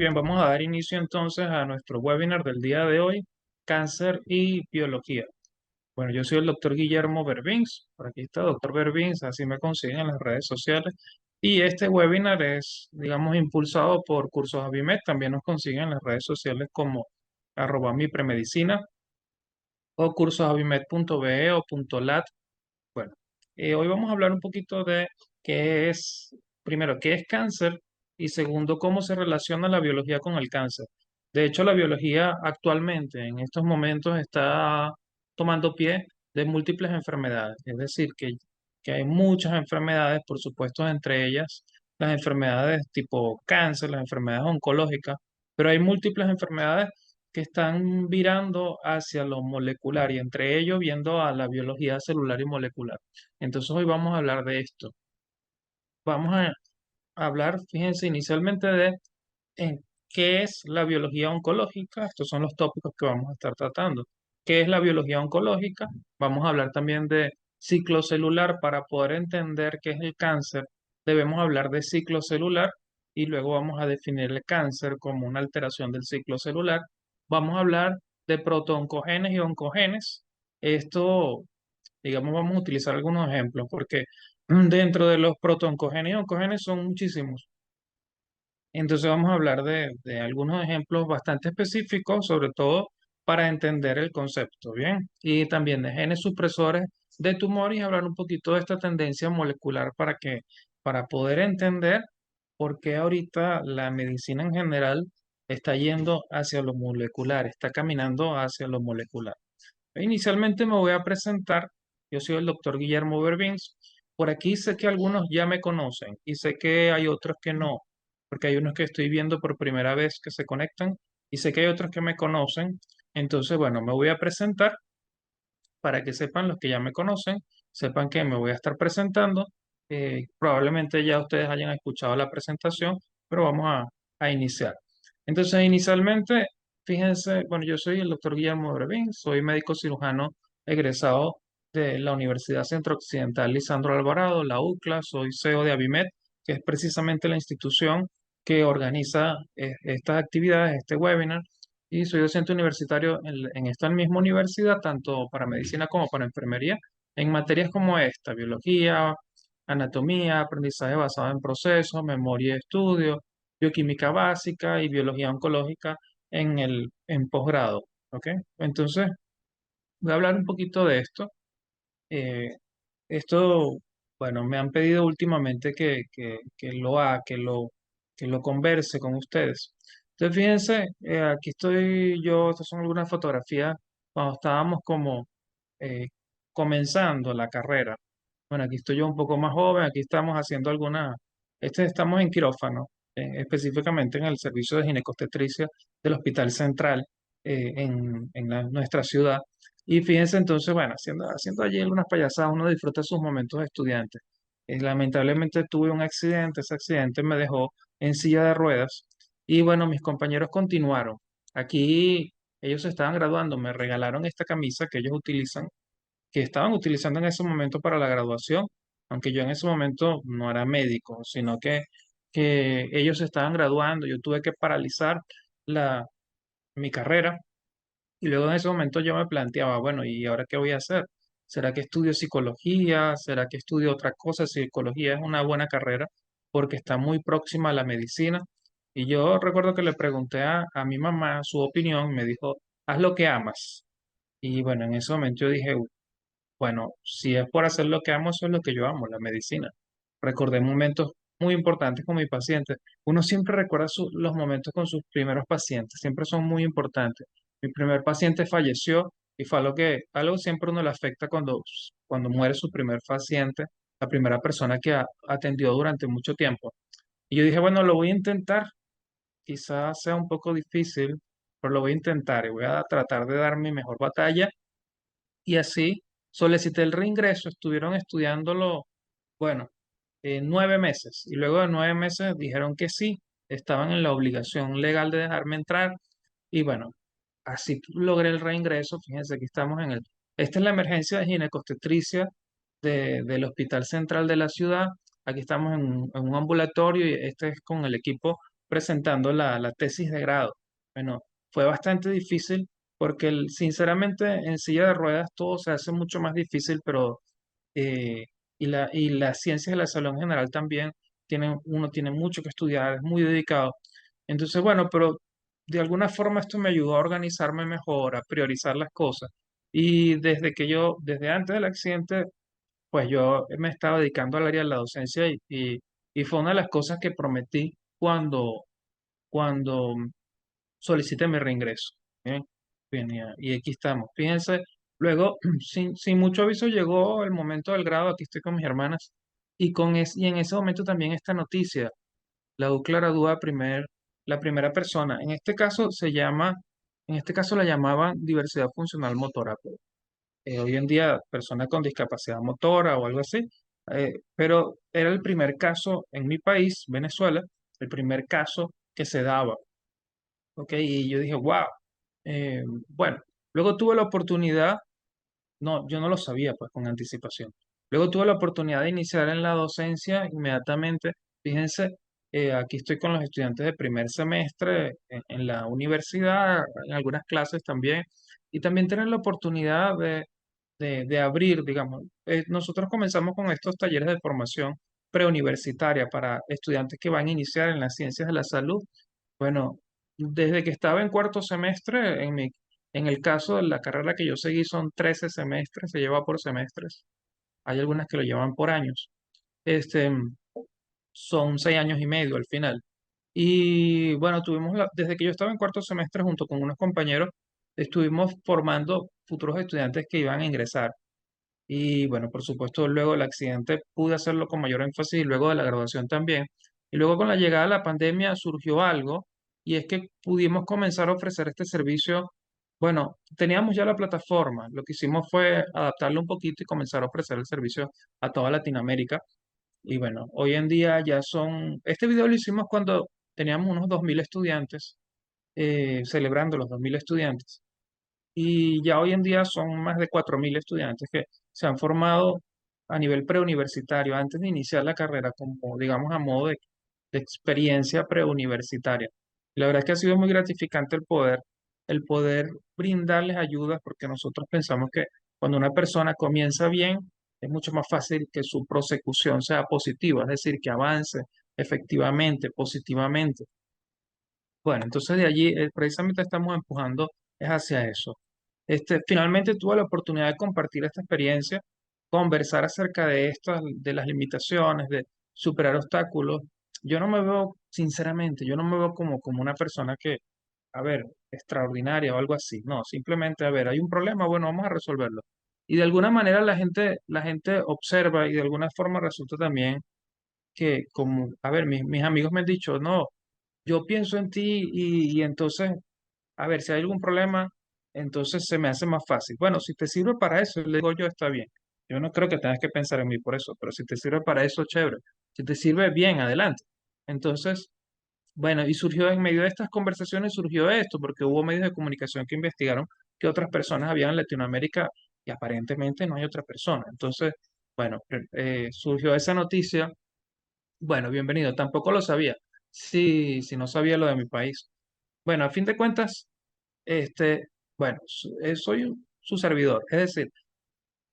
bien, vamos a dar inicio entonces a nuestro webinar del día de hoy, cáncer y biología. Bueno, yo soy el doctor Guillermo Berbins, por aquí está doctor Berbins, así me consiguen en las redes sociales. Y este webinar es, digamos, impulsado por Cursos Avimed, también nos consiguen en las redes sociales como @mipremedicina o cursosavimed.be o .lat. Bueno, hoy vamos a hablar un poquito de qué es, primero, qué es cáncer y segundo, cómo se relaciona la biología con el cáncer. De hecho, la biología actualmente, en estos momentos, está tomando pie de múltiples enfermedades. Es decir, que hay muchas enfermedades, por supuesto, entre ellas las enfermedades tipo cáncer, las enfermedades oncológicas, pero hay múltiples enfermedades que están virando hacia lo molecular y entre ellos viendo a la biología celular y molecular. Entonces hoy vamos a hablar de esto. Vamos a hablar, fíjense, inicialmente de en qué es la biología oncológica. Estos son los tópicos que vamos a estar tratando. ¿Qué es la biología oncológica? Vamos a hablar también de ciclo celular. Para poder entender qué es el cáncer, debemos hablar de ciclo celular y luego vamos a definir el cáncer como una alteración del ciclo celular. Vamos a hablar de protooncogenes y oncogenes. Esto, digamos, vamos a utilizar algunos ejemplos porque dentro de los protooncogenes y oncogenes son muchísimos. Entonces vamos a hablar de algunos ejemplos bastante específicos, sobre todo para entender el concepto, ¿bien? Y también de genes supresores de tumores y hablar un poquito de esta tendencia molecular para poder entender por qué ahorita la medicina en general está yendo hacia lo molecular, está caminando hacia lo molecular. Inicialmente me voy a presentar. Yo soy el doctor Guillermo Berbins. Por aquí sé que algunos ya me conocen y sé que hay otros que no, porque hay unos que estoy viendo por primera vez que se conectan y sé que hay otros que me conocen. Entonces, bueno, me voy a presentar para que sepan los que ya me conocen, sepan que me voy a estar presentando. Probablemente ya ustedes hayan escuchado la presentación, pero vamos a iniciar. Entonces, inicialmente, fíjense, bueno, yo soy el doctor Guillermo Brevín, soy médico cirujano egresado de la Universidad Centro Occidental Lisandro Alvarado, la UCLA, soy CEO de Avimed, que es precisamente la institución que organiza estas actividades, este webinar, y soy docente universitario en esta misma universidad, tanto para medicina como para enfermería, en materias como esta, biología, anatomía, aprendizaje basado en procesos, memoria y estudio, bioquímica básica y biología oncológica en posgrado. ¿Ok? Entonces, voy a hablar un poquito de esto. Eh, esto, bueno, me han pedido últimamente que lo converse con ustedes. Entonces, fíjense, aquí estoy yo, estas son algunas fotografías cuando estábamos como eh, comenzando la carrera. Bueno, aquí estoy yo un poco más joven, aquí estamos haciendo estamos en quirófano, específicamente en el servicio de ginecobstetricia del Hospital Central nuestra ciudad. Y fíjense entonces, bueno, haciendo allí algunas payasadas, uno disfruta sus momentos de estudiante. Lamentablemente tuve un accidente, ese accidente me dejó en silla de ruedas y bueno, mis compañeros continuaron. Aquí ellos se estaban graduando, me regalaron esta camisa que ellos utilizan, que estaban utilizando en ese momento para la graduación, aunque yo en ese momento no era médico, sino que ellos se estaban graduando, yo tuve que paralizar la, mi carrera y luego en ese momento yo me planteaba, bueno, ¿y ahora qué voy a hacer? ¿Será que estudio psicología? ¿Será que estudio otra cosa? Psicología es una buena carrera porque está muy próxima a la medicina. Y yo recuerdo que le pregunté a mi mamá su opinión, me dijo, haz lo que amas. Y bueno, en ese momento yo dije, bueno, si es por hacer lo que amo, eso es lo que yo amo, la medicina. Recordé momentos muy importantes con mi paciente. Uno siempre recuerda los momentos con sus primeros pacientes, siempre son muy importantes. Mi primer paciente falleció y fue algo siempre uno le afecta cuando muere su primer paciente, la primera persona que atendió durante mucho tiempo. Y yo dije, bueno, lo voy a intentar, quizás sea un poco difícil, pero lo voy a intentar y voy a tratar de dar mi mejor batalla y así solicité el reingreso, estuvieron estudiándolo, bueno, 9 meses. Y luego de 9 meses dijeron que sí, estaban en la obligación legal de dejarme entrar. Y bueno, así logré el reingreso. Fíjense, aquí estamos esta es la emergencia de ginecobstetricia del Hospital Central de la ciudad. Aquí estamos en un ambulatorio y este es con el equipo presentando la tesis de grado. Bueno, fue bastante difícil porque sinceramente en silla de ruedas todo se hace mucho más difícil, pero eh, y las ciencias de la salud en general también uno tiene mucho que estudiar, es muy dedicado. Entonces, bueno, pero de alguna forma esto me ayudó a organizarme mejor, a priorizar las cosas. Y desde antes del accidente, pues yo me estaba dedicando al área de la docencia y fue una de las cosas que prometí cuando solicité mi reingreso. ¿Bien? Bien, y aquí estamos. Fíjense, luego, sin mucho aviso, llegó el momento del grado, aquí estoy con mis hermanas, y en ese momento también esta noticia, la U gradúa la primera persona. En este caso la llamaban diversidad funcional motora, pero, hoy en día persona con discapacidad motora o algo así, pero era el primer caso en mi país, Venezuela, el primer caso que se daba. ¿Ok? Y yo dije, wow. Bueno, luego tuve la oportunidad, no, yo no lo sabía pues con anticipación. Luego tuve la oportunidad de iniciar en la docencia inmediatamente. Fíjense, aquí estoy con los estudiantes de primer semestre en la universidad, en algunas clases también, y también tener la oportunidad de abrir, digamos. Nosotros comenzamos con estos talleres de formación preuniversitaria para estudiantes que van a iniciar en las ciencias de la salud. Bueno, desde que estaba en cuarto semestre, en el caso de la carrera que yo seguí son 13 semestres, se lleva por semestres. Hay algunas que lo llevan por años. Este, son 6 años y medio al final. Y bueno, desde que yo estaba en cuarto semestre junto con unos compañeros, estuvimos formando futuros estudiantes que iban a ingresar. Y bueno, por supuesto, luego del accidente pude hacerlo con mayor énfasis y luego de la graduación también. Y luego con la llegada de la pandemia surgió algo y es que pudimos comenzar a ofrecer este servicio. Bueno, teníamos ya la plataforma, lo que hicimos fue adaptarlo un poquito y comenzar a ofrecer el servicio a toda Latinoamérica. Y bueno, hoy en día este video lo hicimos cuando teníamos unos 2.000 estudiantes, celebrando los 2.000 estudiantes. Y ya hoy en día son más de 4.000 estudiantes que se han formado a nivel preuniversitario antes de iniciar la carrera, como digamos a modo de experiencia preuniversitaria. Y la verdad es que ha sido muy gratificante el poder brindarles ayudas, porque nosotros pensamos que cuando una persona comienza bien, es mucho más fácil que su prosecución sea positiva, es decir, que avance efectivamente, positivamente. Bueno, entonces de allí precisamente estamos empujando es hacia eso. Finalmente tuve la oportunidad de compartir esta experiencia, conversar acerca de estas, de las limitaciones, de superar obstáculos. Yo no me veo, sinceramente, yo no me veo como una persona que, a ver, extraordinaria o algo así. No, simplemente, a ver, hay un problema, bueno, vamos a resolverlo. Y de alguna manera la gente observa y de alguna forma resulta también que, como, a ver, mis amigos me han dicho, no, yo pienso en ti y entonces, a ver, si hay algún problema, entonces se me hace más fácil. Bueno, si te sirve para eso, le digo yo, está bien. Yo no creo que tengas que pensar en mí por eso, pero si te sirve para eso, chévere. Si te sirve bien, adelante. Entonces, bueno, y surgió en medio de estas conversaciones, surgió esto, porque hubo medios de comunicación que investigaron que otras personas habían en Latinoamérica y aparentemente no hay otra persona. Entonces, bueno, surgió esa noticia. Bueno, bienvenido. Tampoco lo sabía. Sí, sí, no sabía lo de mi país. Bueno, a fin de cuentas, este, bueno, soy su servidor. Es decir,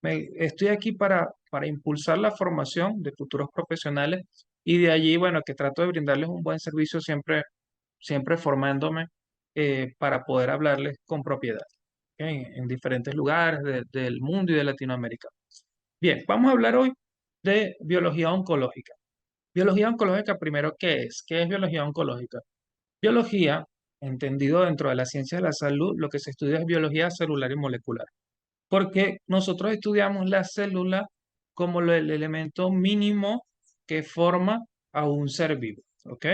estoy aquí para impulsar la formación de futuros profesionales y de allí, bueno, que trato de brindarles un buen servicio siempre, siempre formándome para poder hablarles con propiedad, ¿ok? En diferentes lugares del mundo y de Latinoamérica. Bien, vamos a hablar hoy de biología oncológica. Biología oncológica, primero, ¿qué es? ¿Qué es biología oncológica? Biología, entendido dentro de la ciencia de la salud, lo que se estudia es biología celular y molecular, porque nosotros estudiamos la célula como el elemento mínimo que forma a un ser vivo, ¿ok?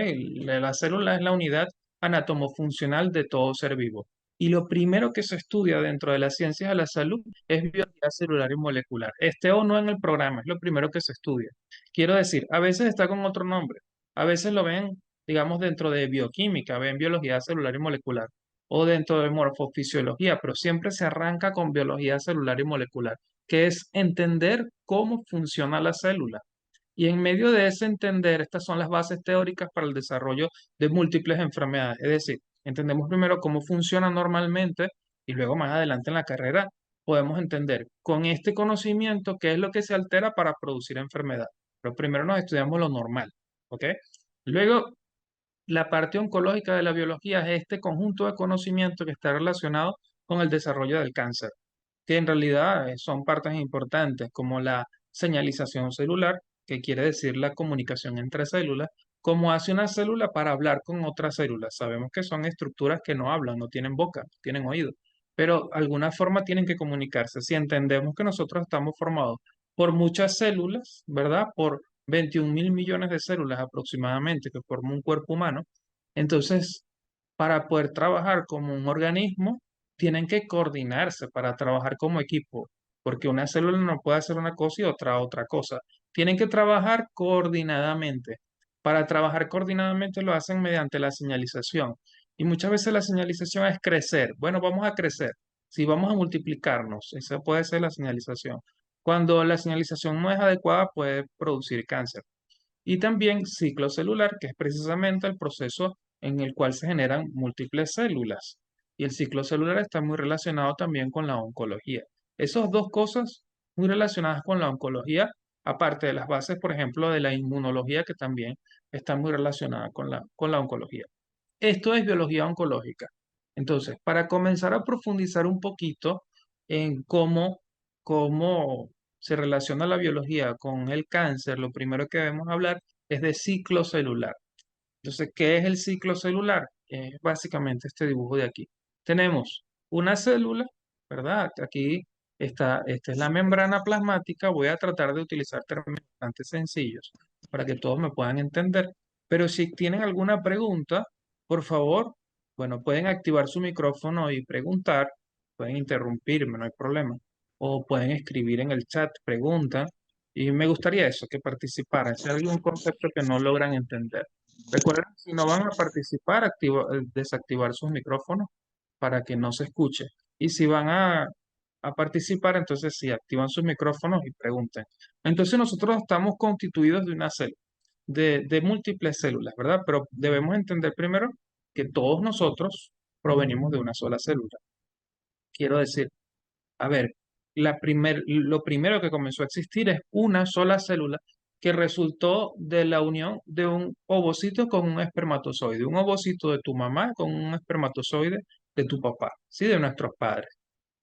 La célula es la unidad anatomofuncional de todo ser vivo. Y lo primero que se estudia dentro de las ciencias de la salud es biología celular y molecular. Esté o no en el programa, es lo primero que se estudia. Quiero decir, a veces está con otro nombre, a veces lo ven, digamos, dentro de bioquímica, ven biología celular y molecular o dentro de morfofisiología, pero siempre se arranca con biología celular y molecular, que es entender cómo funciona la célula. Y en medio de ese entender, estas son las bases teóricas para el desarrollo de múltiples enfermedades. Es decir, entendemos primero cómo funciona normalmente y luego más adelante en la carrera podemos entender con este conocimiento qué es lo que se altera para producir enfermedad. Pero primero nos estudiamos lo normal, ¿ok? Luego, la parte oncológica de la biología es este conjunto de conocimiento que está relacionado con el desarrollo del cáncer, que en realidad son partes importantes como la señalización celular, que quiere decir la comunicación entre células, cómo hace una célula para hablar con otras células. Sabemos que son estructuras que no hablan, no tienen boca, no tienen oído, pero de alguna forma tienen que comunicarse. Si entendemos que nosotros estamos formados por muchas células, ¿verdad? Por 21.000 millones de células aproximadamente que forman un cuerpo humano, entonces, para poder trabajar como un organismo, tienen que coordinarse para trabajar como equipo, porque una célula no puede hacer una cosa y otra cosa. Tienen que trabajar coordinadamente. Para trabajar coordinadamente lo hacen mediante la señalización. Y muchas veces la señalización es crecer. Bueno, vamos a crecer. Si vamos a multiplicarnos, esa puede ser la señalización. Cuando la señalización no es adecuada, puede producir cáncer. Y también ciclo celular, que es precisamente el proceso en el cual se generan múltiples células. Y el ciclo celular está muy relacionado también con la oncología. Esas dos cosas muy relacionadas con la oncología, aparte de las bases, por ejemplo, de la inmunología, que también está muy relacionada con la oncología. Esto es biología oncológica. Entonces, para comenzar a profundizar un poquito en cómo se relaciona la biología con el cáncer, lo primero que debemos hablar es de ciclo celular. Entonces, ¿qué es el ciclo celular? Es básicamente este dibujo de aquí. Tenemos una célula, ¿verdad? Aquí está, esta es la membrana plasmática. Voy a tratar de utilizar términos bastante sencillos para que todos me puedan entender. Pero si tienen alguna pregunta, por favor, bueno, pueden activar su micrófono y preguntar. Pueden interrumpirme, no hay problema. O pueden escribir en el chat preguntas. Y me gustaría eso, que participaran. Si hay algún concepto que no logran entender. Recuerden, si no van a participar, desactivar sus micrófonos para que no se escuche. Y si van a participar, entonces sí, activan sus micrófonos y pregunten. Entonces nosotros estamos constituidos de una célula, de múltiples células, ¿verdad? Pero debemos entender primero que todos nosotros provenimos de una sola célula. Quiero decir, a ver, lo primero que comenzó a existir es una sola célula que resultó de la unión de un ovocito con un espermatozoide, un ovocito de tu mamá con un espermatozoide de tu papá, ¿sí? De nuestros padres.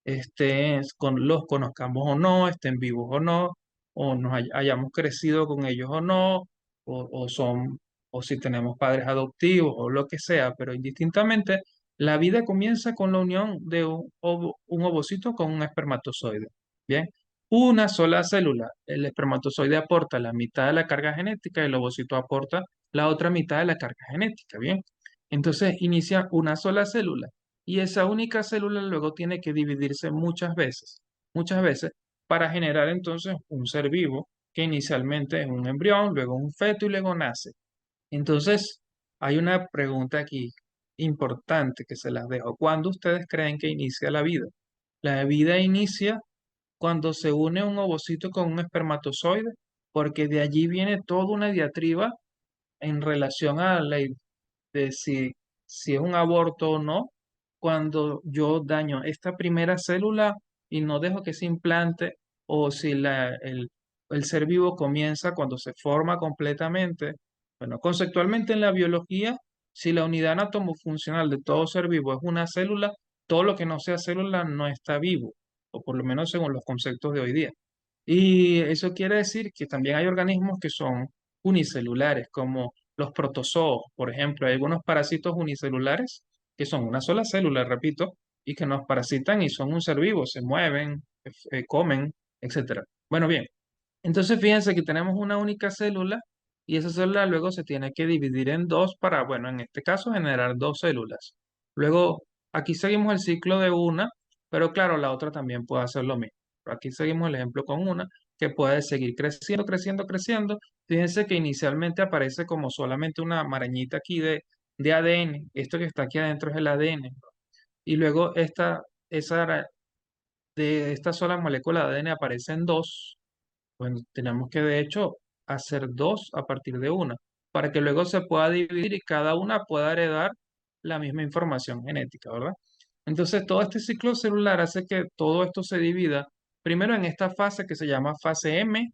Los conozcamos o no, estén vivos o no, o hayamos crecido con ellos o no, o son, o si tenemos padres adoptivos o lo que sea, pero indistintamente, la vida comienza con la unión de un ovocito con un espermatozoide. Bien, una sola célula. El espermatozoide aporta la mitad de la carga genética y el ovocito aporta la otra mitad de la carga genética. Bien, entonces inicia una sola célula y esa única célula luego tiene que dividirse muchas veces, para generar entonces un ser vivo que inicialmente es un embrión, luego un feto y luego nace. Entonces, hay una pregunta aquí importante que se las dejo. ¿Cuándo ustedes creen que inicia la vida? La vida inicia cuando se une un ovocito con un espermatozoide, porque de allí viene toda una diatriba en relación a de si es un aborto o no, cuando yo daño esta primera célula y no dejo que se implante, o si el ser vivo comienza cuando se forma completamente. Bueno, conceptualmente en la biología, si la unidad anatomofuncional de todo ser vivo es una célula, todo lo que no sea célula no está vivo, o por lo menos según los conceptos de hoy día. Y eso quiere decir que también hay organismos que son unicelulares, como los protozoos, por ejemplo. Hay algunos parásitos unicelulares que son una sola célula, repito, y que nos parasitan y son un ser vivo, se mueven, comen, etcétera. Bueno, bien, entonces fíjense que tenemos una única célula y esa célula luego se tiene que dividir en dos para, bueno, en este caso generar dos células. Luego, aquí seguimos el ciclo de una, pero claro, la otra también puede hacer lo mismo. Pero aquí seguimos el ejemplo con una que puede seguir creciendo, creciendo, creciendo. Fíjense que inicialmente aparece como solamente una marañita aquí de ADN. Esto que está aquí adentro es el ADN. Y luego de esta sola molécula de ADN aparecen dos. Bueno, tenemos que de hecho a ser dos a partir de una, para que luego se pueda dividir y cada una pueda heredar la misma información genética, ¿verdad? Entonces, todo este ciclo celular hace que todo esto se divida primero en esta fase que se llama fase M,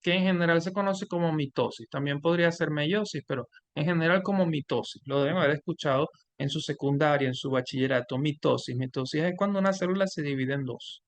que en general se conoce como mitosis. También podría ser meiosis, pero en general como mitosis. Lo deben haber escuchado en su secundaria, en su bachillerato, mitosis. Mitosis es cuando una célula se divide en dos.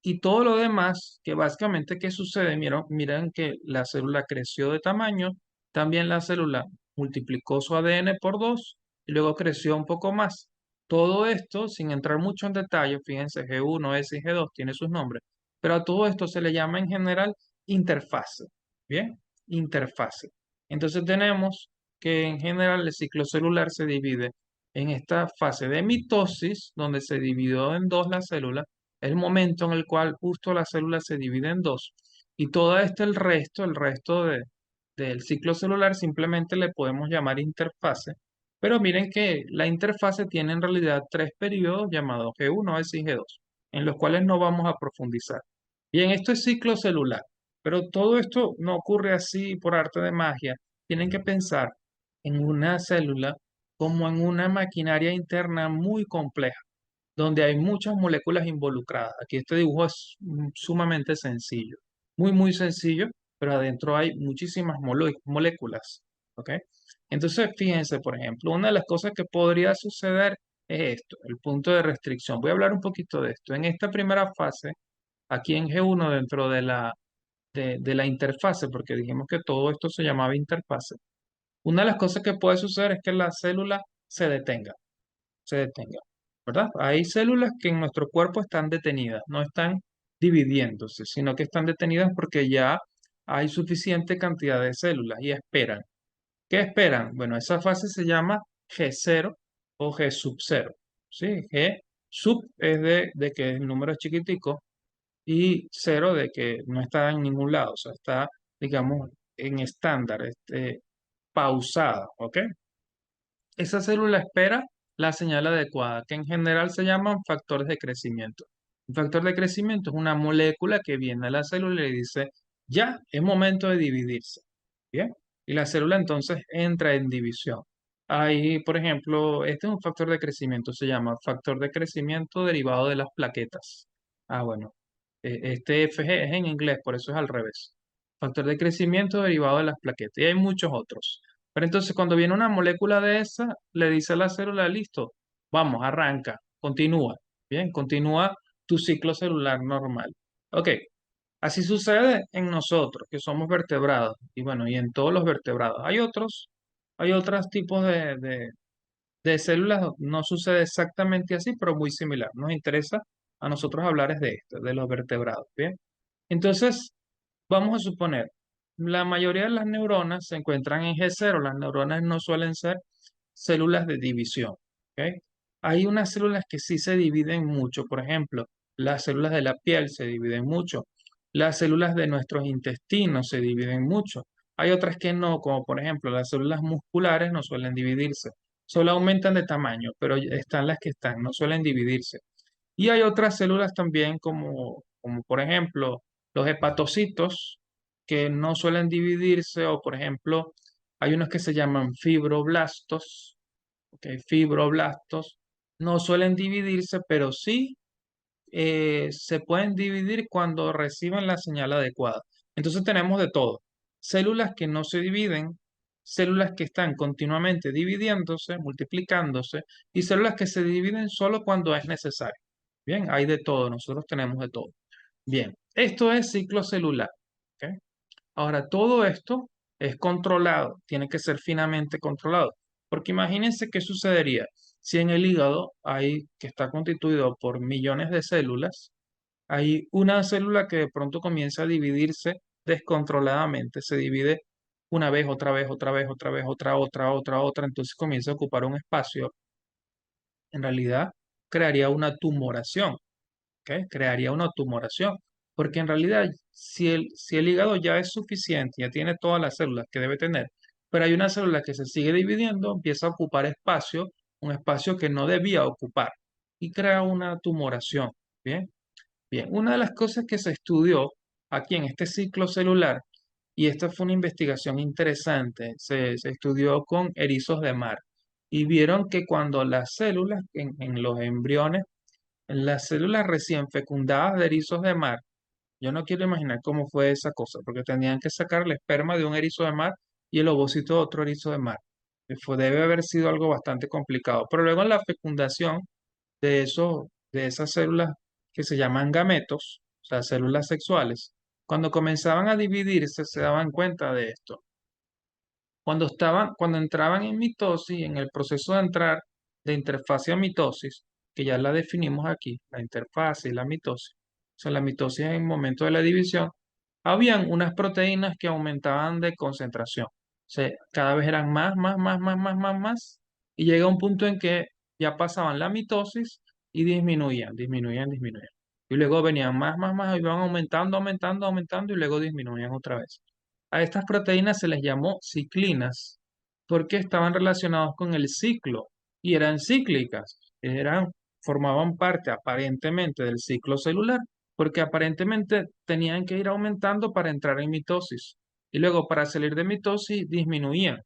Y todo lo demás, que básicamente, ¿qué sucede? Miren que la célula creció de tamaño, también la célula multiplicó su ADN por dos y luego creció un poco más. Todo esto, sin entrar mucho en detalle, fíjense, G1, S y G2 tiene sus nombres, pero a todo esto se le llama en general interfase. ¿Bien? Interfase. Entonces tenemos que en general el ciclo celular se divide en esta fase de mitosis, donde se dividió en dos la célula, el momento en el cual justo la célula se divide en dos. Y todo esto, el resto del ciclo celular, simplemente le podemos llamar interfase. Pero miren que la interfase tiene en realidad tres periodos llamados G1, S y G2, en los cuales no vamos a profundizar. Bien, esto es ciclo celular, pero todo esto no ocurre así por arte de magia. Tienen que pensar en una célula como en una maquinaria interna muy compleja donde hay muchas moléculas involucradas. Aquí este dibujo es sumamente sencillo, muy, muy sencillo, pero adentro hay muchísimas moléculas. ¿Ok? Entonces, fíjense, por ejemplo, una de las cosas que podría suceder es esto, el punto de restricción. Voy a hablar un poquito de esto. En esta primera fase, aquí en G1, dentro de la interfase, porque dijimos que todo esto se llamaba interfase, una de las cosas que puede suceder es que la célula se detenga, ¿verdad? Hay células que en nuestro cuerpo están detenidas, no están dividiéndose, sino que están detenidas porque ya hay suficiente cantidad de células y esperan. ¿Qué esperan? Bueno, esa fase se llama G0 o G sub 0. ¿Sí? G sub es de que el número es chiquitico y 0 de que no está en ningún lado, o sea, está, digamos, en estándar, pausada, ¿ok? Esa célula espera la señal adecuada, que en general se llaman factores de crecimiento. Un factor de crecimiento es una molécula que viene a la célula y le dice, ya, es momento de dividirse. ¿Bien? Y la célula entonces entra en división. Ahí, por ejemplo, este es un factor de crecimiento, se llama factor de crecimiento derivado de las plaquetas. Ah, bueno, este FG es en inglés, por eso es al revés. Factor de crecimiento derivado de las plaquetas. Y hay muchos otros. Pero entonces cuando viene una molécula de esa, le dice a la célula, listo, vamos, arranca, continúa. Bien, continúa tu ciclo celular normal. Ok, así sucede en nosotros, que somos vertebrados, y bueno, y en todos los vertebrados. Hay otros tipos de células, no sucede exactamente así, pero muy similar. Nos interesa a nosotros hablar es de esto, de los vertebrados, ¿bien? Entonces, vamos a suponer, la mayoría de las neuronas se encuentran en G0. Las neuronas no suelen ser células de división. ¿Ok? Hay unas células que sí se dividen mucho. Por ejemplo, las células de la piel se dividen mucho. Las células de nuestros intestinos se dividen mucho. Hay otras que no, como por ejemplo las células musculares no suelen dividirse. Solo aumentan de tamaño, pero están las que están, no suelen dividirse. Y hay otras células también como por ejemplo los hepatocitos que no suelen dividirse o por ejemplo hay unos que se llaman fibroblastos, ¿ok? Fibroblastos no suelen dividirse, pero sí se pueden dividir cuando reciben la señal adecuada. Entonces tenemos de todo. Células que no se dividen, células que están continuamente dividiéndose, multiplicándose, y células que se dividen solo cuando es necesario. Bien, hay de todo, nosotros tenemos de todo. Bien, esto es ciclo celular. ¿Ok? Ahora, todo esto es controlado, tiene que ser finamente controlado, porque imagínense qué sucedería si en el hígado que está constituido por millones de células, hay una célula que de pronto comienza a dividirse descontroladamente, se divide una vez, otra vez, otra vez, otra vez, otra, entonces comienza a ocupar un espacio, en realidad crearía una tumoración. ¿Ok? Crearía una tumoración, porque en realidad si el hígado ya es suficiente, ya tiene todas las células que debe tener, pero hay una célula que se sigue dividiendo, empieza a ocupar espacio, un espacio que no debía ocupar, y crea una tumoración. Bien, bien. Una de las cosas que se estudió aquí en este ciclo celular Y esta fue una investigación interesante. Se estudió con erizos de mar y vieron que cuando las células en los embriones, en las células recién fecundadas de erizos de mar, yo no quiero imaginar cómo fue esa cosa, porque tenían que sacar el esperma de un erizo de mar y el ovocito de otro erizo de mar. Debe haber sido algo bastante complicado. Pero luego en la fecundación de esas células que se llaman gametos, o sea, células sexuales, cuando comenzaban a dividirse se daban cuenta de esto. Cuando entraban en mitosis, en el proceso de entrar de interfase a mitosis, que ya la definimos aquí, la interfase y la mitosis, o sea, la mitosis en el momento de la división, habían unas proteínas que aumentaban de concentración. O sea, cada vez eran más, y llega un punto en que ya pasaban la mitosis y disminuían. Y luego venían más, y iban aumentando, y luego disminuían otra vez. A estas proteínas se les llamó ciclinas porque estaban relacionados con el ciclo y eran cíclicas, formaban parte aparentemente del ciclo celular, porque aparentemente tenían que ir aumentando para entrar en mitosis y luego para salir de mitosis disminuían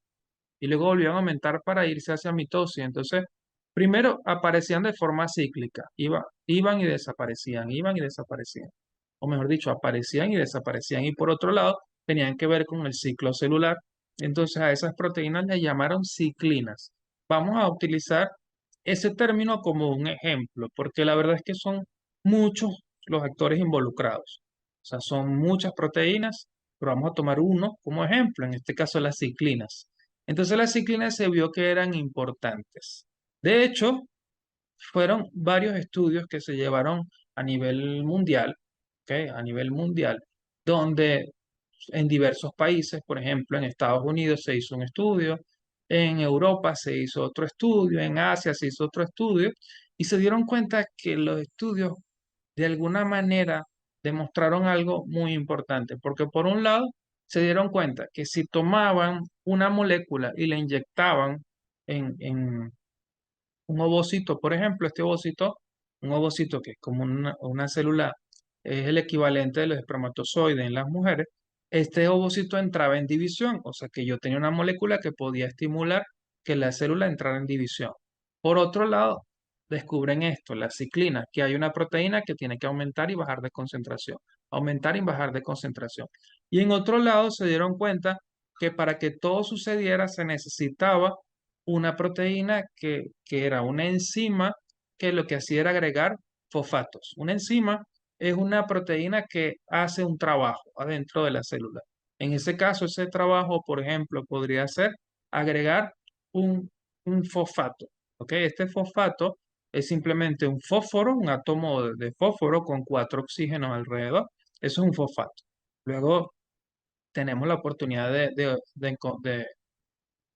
y luego volvían a aumentar para irse hacia mitosis. Entonces, primero aparecían de forma cíclica, iban y desaparecían, iban y desaparecían. O mejor dicho, aparecían y desaparecían. Y por otro lado, tenían que ver con el ciclo celular. Entonces, a esas proteínas les llamaron ciclinas. Vamos a utilizar ese término como un ejemplo, porque la verdad es que son muchos los actores involucrados. O sea, son muchas proteínas, pero vamos a tomar uno como ejemplo, en este caso las ciclinas. Entonces las ciclinas se vio que eran importantes. De hecho, fueron varios estudios que se llevaron a nivel mundial, ¿ok? A nivel mundial, donde en diversos países, por ejemplo, en Estados Unidos se hizo un estudio, en Europa se hizo otro estudio, en Asia se hizo otro estudio, y se dieron cuenta que los estudios de alguna manera demostraron algo muy importante, porque por un lado se dieron cuenta que si tomaban una molécula y la inyectaban en un ovocito, por ejemplo, un ovocito que es como una célula, es el equivalente de los espermatozoides en las mujeres, este ovocito entraba en división, o sea que yo tenía una molécula que podía estimular que la célula entrara en división. Por otro lado, descubren esto, la ciclina, que hay una proteína que tiene que aumentar y bajar de concentración, aumentar y bajar de concentración. Y en otro lado se dieron cuenta que para que todo sucediera se necesitaba una proteína que era una enzima que lo que hacía era agregar fosfatos. Una enzima es una proteína que hace un trabajo adentro de la célula. En ese caso, ese trabajo, por ejemplo, podría ser agregar un, un fosfato. ¿Ok? Este fosfato es simplemente un fósforo, un átomo de fósforo con 4 oxígenos alrededor. Eso es un fosfato. Luego tenemos la oportunidad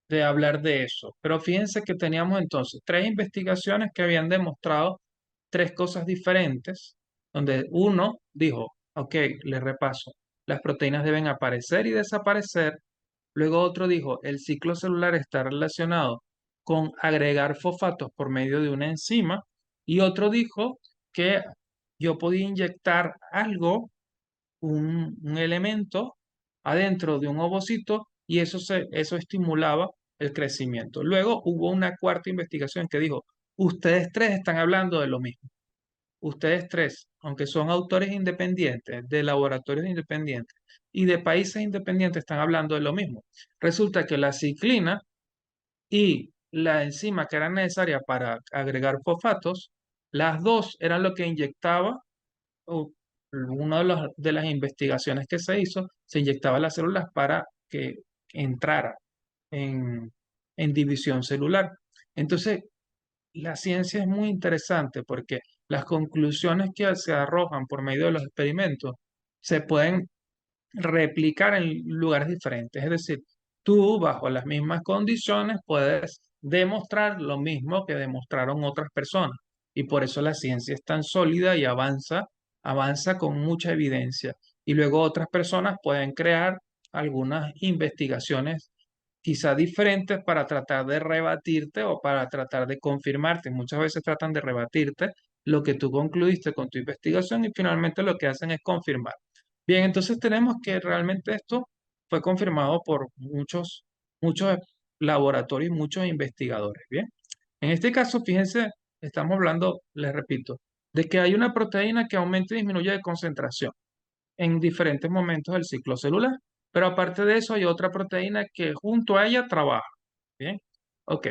de hablar de eso. Pero fíjense que teníamos entonces 3 investigaciones que habían demostrado 3 cosas diferentes, donde uno dijo, ok, les repaso, las proteínas deben aparecer y desaparecer. Luego otro dijo, el ciclo celular está relacionado con agregar fosfatos por medio de una enzima. Y otro dijo que yo podía inyectar algo, un elemento adentro de un ovocito y eso estimulaba el crecimiento. Luego hubo una cuarta investigación que dijo, ustedes tres están hablando de lo mismo. Ustedes tres, aunque son autores independientes, de laboratorios independientes y de países independientes, están hablando de lo mismo. Resulta que la ciclina y la enzima que era necesaria para agregar fosfatos, las dos eran lo que inyectaba una de las investigaciones que se hizo, se inyectaba las células para que entrara en, en división celular. Entonces, la ciencia es muy interesante porque las conclusiones que se arrojan por medio de los experimentos se pueden replicar en lugares diferentes. Es decir, tú bajo las mismas condiciones puedes demostrar lo mismo que demostraron otras personas. Y por eso la ciencia es tan sólida y avanza con mucha evidencia. Y luego otras personas pueden crear algunas investigaciones quizá diferentes para tratar de rebatirte o para tratar de confirmarte. Muchas veces tratan de rebatirte lo que tú concluiste con tu investigación y finalmente lo que hacen es confirmar. Bien, entonces tenemos que realmente esto fue confirmado por muchos laboratorios, muchos investigadores. Bien, en este caso, fíjense, estamos hablando, les repito, de que hay una proteína que aumenta y disminuye de concentración en diferentes momentos del ciclo celular. Pero aparte de eso, hay otra proteína que junto a ella trabaja. Bien, ok.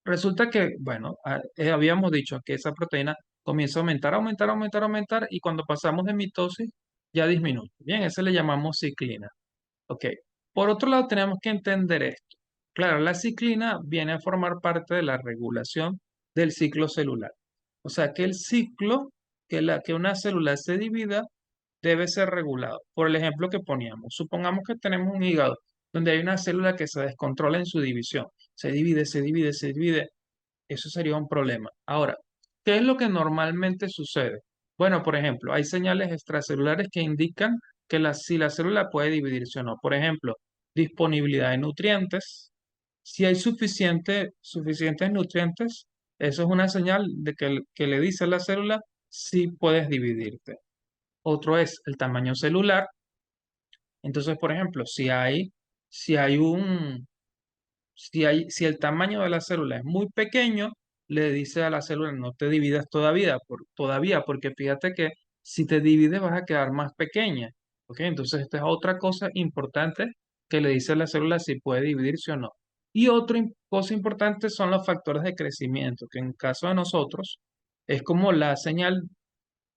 Resulta que, bueno, habíamos dicho que esa proteína comienza a aumentar, aumentar, aumentar, aumentar, y cuando pasamos de mitosis ya disminuye. Bien, ese le llamamos ciclina. Ok. Por otro lado, tenemos que entender esto. Claro, la ciclina viene a formar parte de la regulación del ciclo celular. O sea, que el ciclo, que una célula se divida, debe ser regulado. Por el ejemplo que poníamos, supongamos que tenemos un hígado donde hay una célula que se descontrola en su división. Se divide, se divide, se divide. Eso sería un problema. Ahora, ¿qué es lo que normalmente sucede? Bueno, por ejemplo, hay señales extracelulares que indican que si la célula puede dividirse o no. Por ejemplo, disponibilidad de nutrientes. Si hay suficientes nutrientes, eso es una señal de que le dice a la célula si puedes dividirte. Otro es el tamaño celular. Entonces, por ejemplo, si hay un, si el tamaño de la célula es muy pequeño, le dice a la célula no te dividas todavía, porque fíjate que si te divides vas a quedar más pequeña. ¿Ok? Entonces, esta es otra cosa importante que le dice a la célula si puede dividirse o no. Y otra cosa importante son los factores de crecimiento, que en caso de nosotros es como la señal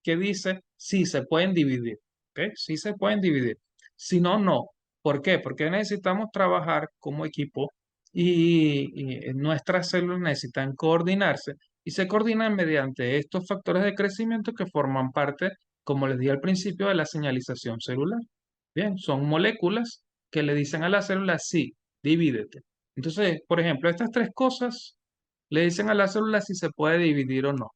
que dice sí se pueden dividir. ¿Ok? Sí se pueden dividir. Si no, no. ¿Por qué? Porque necesitamos trabajar como equipo y nuestras células necesitan coordinarse y se coordinan mediante estos factores de crecimiento que forman parte, como les dije al principio, de la señalización celular. Bien, son moléculas que le dicen a la célula sí, divídete. Entonces, por ejemplo, estas tres cosas le dicen a la célula si se puede dividir o no.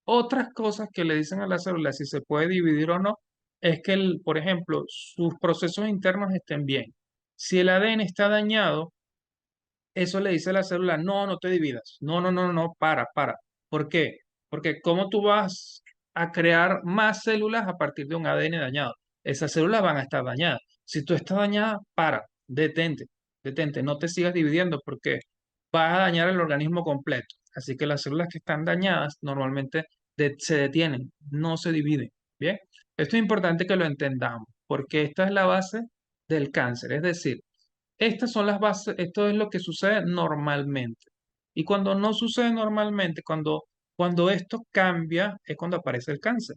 Otras cosas que le dicen a la célula si se puede dividir o no es que, por ejemplo, sus procesos internos estén bien. Si el ADN está dañado, eso le dice a la célula, no, no te dividas. No, no, no, no, para. ¿Por qué? Porque ¿cómo tú vas a crear más células a partir de un ADN dañado? Esas células van a estar dañadas. Si tú estás dañada, detente, no te sigas dividiendo porque vas a dañar el organismo completo. Así que las células que están dañadas normalmente se detienen, no se dividen. Bien, esto es importante que lo entendamos porque esta es la base del cáncer. Es decir, estas son las bases, esto es lo que sucede normalmente. Y cuando no sucede normalmente, cuando esto cambia, es cuando aparece el cáncer.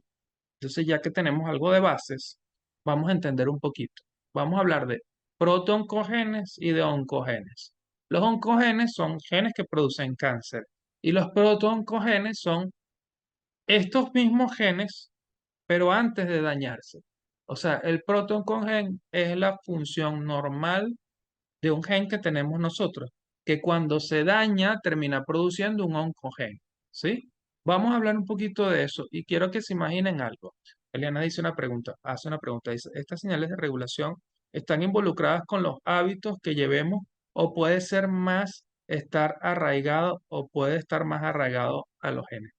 Entonces, ya que tenemos algo de bases, vamos a entender un poquito. Vamos a hablar de protooncogenes y de oncogenes. Los oncogenes son genes que producen cáncer y los protooncogenes son estos mismos genes, pero antes de dañarse. O sea, el protooncogen es la función normal de un gen que tenemos nosotros, que cuando se daña termina produciendo un oncogen, ¿sí? Vamos a hablar un poquito de eso y quiero que se imaginen algo. Eliana hace una pregunta, dice, ¿estas señales de regulación están involucradas con los hábitos que llevemos o puede ser más estar arraigado o puede estar más arraigado a los genes?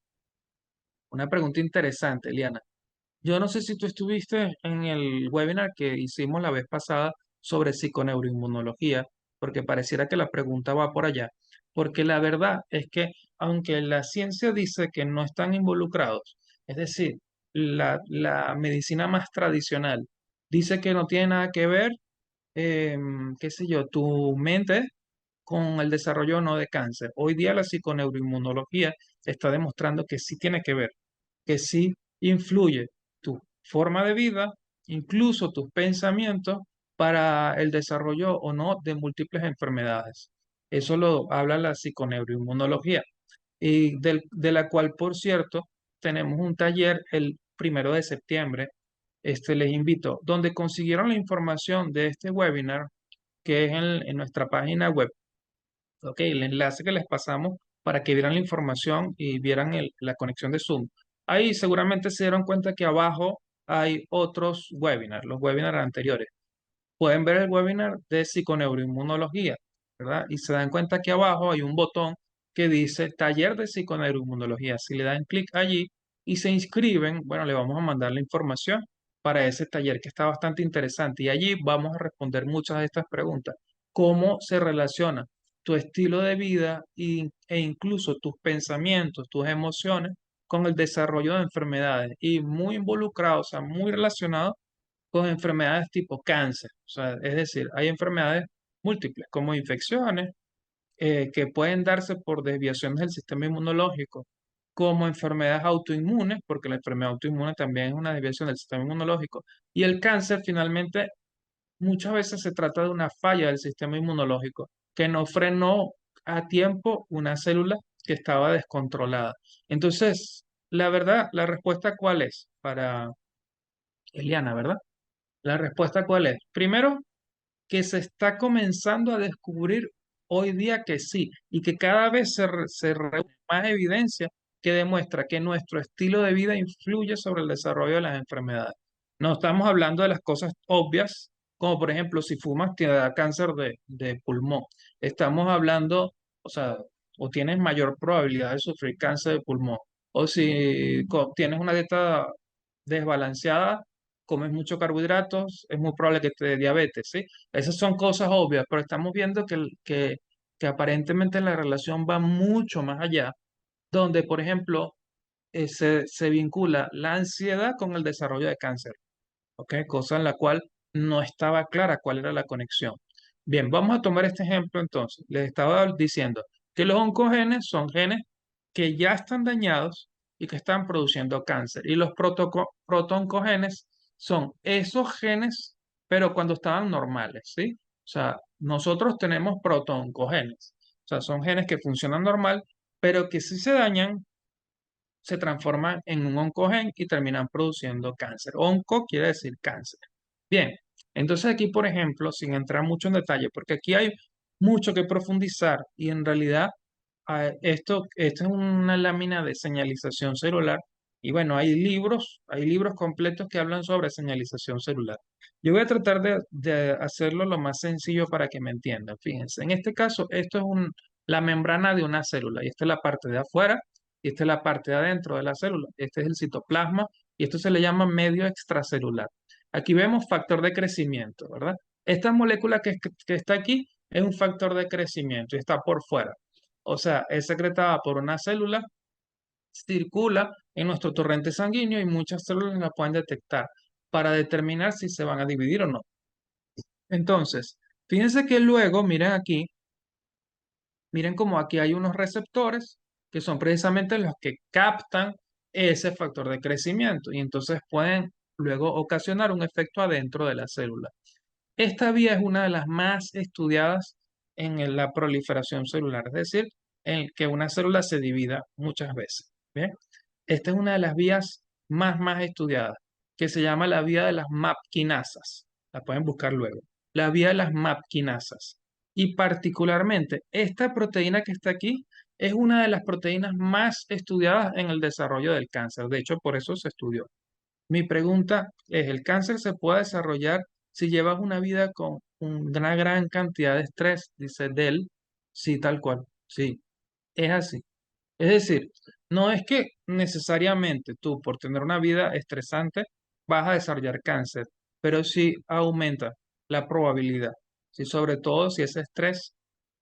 Una pregunta interesante, Eliana. Yo no sé si tú estuviste en el webinar que hicimos la vez pasada sobre psiconeuroinmunología, porque pareciera que la pregunta va por allá. Porque la verdad es que aunque la ciencia dice que no están involucrados, es decir, la medicina más tradicional dice que no tiene nada que ver, qué sé yo, tu mente con el desarrollo o no de cáncer. Hoy día la psiconeuroinmunología está demostrando que sí tiene que ver, que sí influye tu forma de vida, incluso tus pensamientos, para el desarrollo o no de múltiples enfermedades. Eso lo habla la psiconeuroinmunología, y de la cual, por cierto, tenemos un taller el 1 de septiembre. Les invito, donde consiguieron la información de este webinar, que es en nuestra página web. Ok, el enlace que les pasamos para que vieran la información y vieran la conexión de Zoom. Ahí seguramente se dieron cuenta que abajo hay otros webinars, los webinars anteriores. Pueden ver el webinar de psiconeuroinmunología, ¿verdad? Y se dan cuenta que abajo hay un botón que dice Taller de Psiconeuroinmunología. Si le dan clic allí y se inscriben, bueno, le vamos a mandar la información para ese taller que está bastante interesante. Y allí vamos a responder muchas de estas preguntas. ¿Cómo se relaciona tu estilo de vida e incluso tus pensamientos, tus emociones con el desarrollo de enfermedades? Y muy involucrado, o sea, muy relacionado con enfermedades tipo cáncer. O sea, es decir, hay enfermedades múltiples como infecciones que pueden darse por desviaciones del sistema inmunológico, como enfermedades autoinmunes, porque la enfermedad autoinmune también es una desviación del sistema inmunológico. Y el cáncer finalmente muchas veces se trata de una falla del sistema inmunológico que no frenó a tiempo una célula que estaba descontrolada. Entonces, la verdad, la respuesta ¿cuál es? Para Eliana, ¿verdad? La respuesta ¿cuál es? Primero, que se está comenzando a descubrir hoy día que sí, y que cada vez se reúne más evidencia que demuestra que nuestro estilo de vida influye sobre el desarrollo de las enfermedades. No estamos hablando de las cosas obvias, como por ejemplo, si fumas te da cáncer de pulmón. Estamos hablando, o sea, o tienes mayor probabilidad de sufrir cáncer de pulmón. O si tienes una dieta desbalanceada, comes muchos carbohidratos, es muy probable que te dé diabetes, ¿sí? Esas son cosas obvias, pero estamos viendo que aparentemente la relación va mucho más allá, donde, por ejemplo, se vincula la ansiedad con el desarrollo de cáncer. ¿Ok? Cosa en la cual no estaba clara cuál era la conexión. Bien, vamos a tomar este ejemplo entonces. Les estaba diciendo que los oncogenes son genes que ya están dañados y que están produciendo cáncer. Y los protoncogenes son esos genes, pero cuando estaban normales, ¿sí? O sea, nosotros tenemos protoncogenes. O sea, son genes que funcionan normal, pero que si se dañan, se transforman en un oncogen y terminan produciendo cáncer. Onco quiere decir cáncer. Bien, entonces aquí, por ejemplo, sin entrar mucho en detalle, porque aquí hay mucho que profundizar y en realidad esto es una lámina de señalización celular y bueno, hay libros completos que hablan sobre señalización celular. Yo voy a tratar de hacerlo lo más sencillo para que me entiendan. Fíjense, en este caso, esto es la membrana de una célula y esta es la parte de afuera y esta es la parte de adentro de la célula. Este es el citoplasma y esto se le llama medio extracelular. Aquí vemos factor de crecimiento, ¿verdad? Esta molécula que está aquí es un factor de crecimiento y está por fuera. O sea, es secretada por una célula, circula en nuestro torrente sanguíneo y muchas células la pueden detectar para determinar si se van a dividir o no. Entonces, fíjense que luego, miren aquí, miren como aquí hay unos receptores que son precisamente los que captan ese factor de crecimiento y entonces pueden luego ocasionar un efecto adentro de la célula. Esta vía es una de las más estudiadas en la proliferación celular, es decir, en que una célula se divida muchas veces. ¿Bien? Esta es una de las vías más estudiadas, que se llama la vía de las MAP quinasas. La pueden buscar luego. La vía de las MAP quinasas. Y particularmente, esta proteína que está aquí es una de las proteínas más estudiadas en el desarrollo del cáncer. De hecho, por eso se estudió. Mi pregunta es, ¿el cáncer se puede desarrollar si llevas una vida con una gran cantidad de estrés? Dice Dell. Sí, tal cual. Sí, es así. Es decir, no es que necesariamente tú por tener una vida estresante vas a desarrollar cáncer, pero sí aumenta la probabilidad. Sí, sobre todo si ese estrés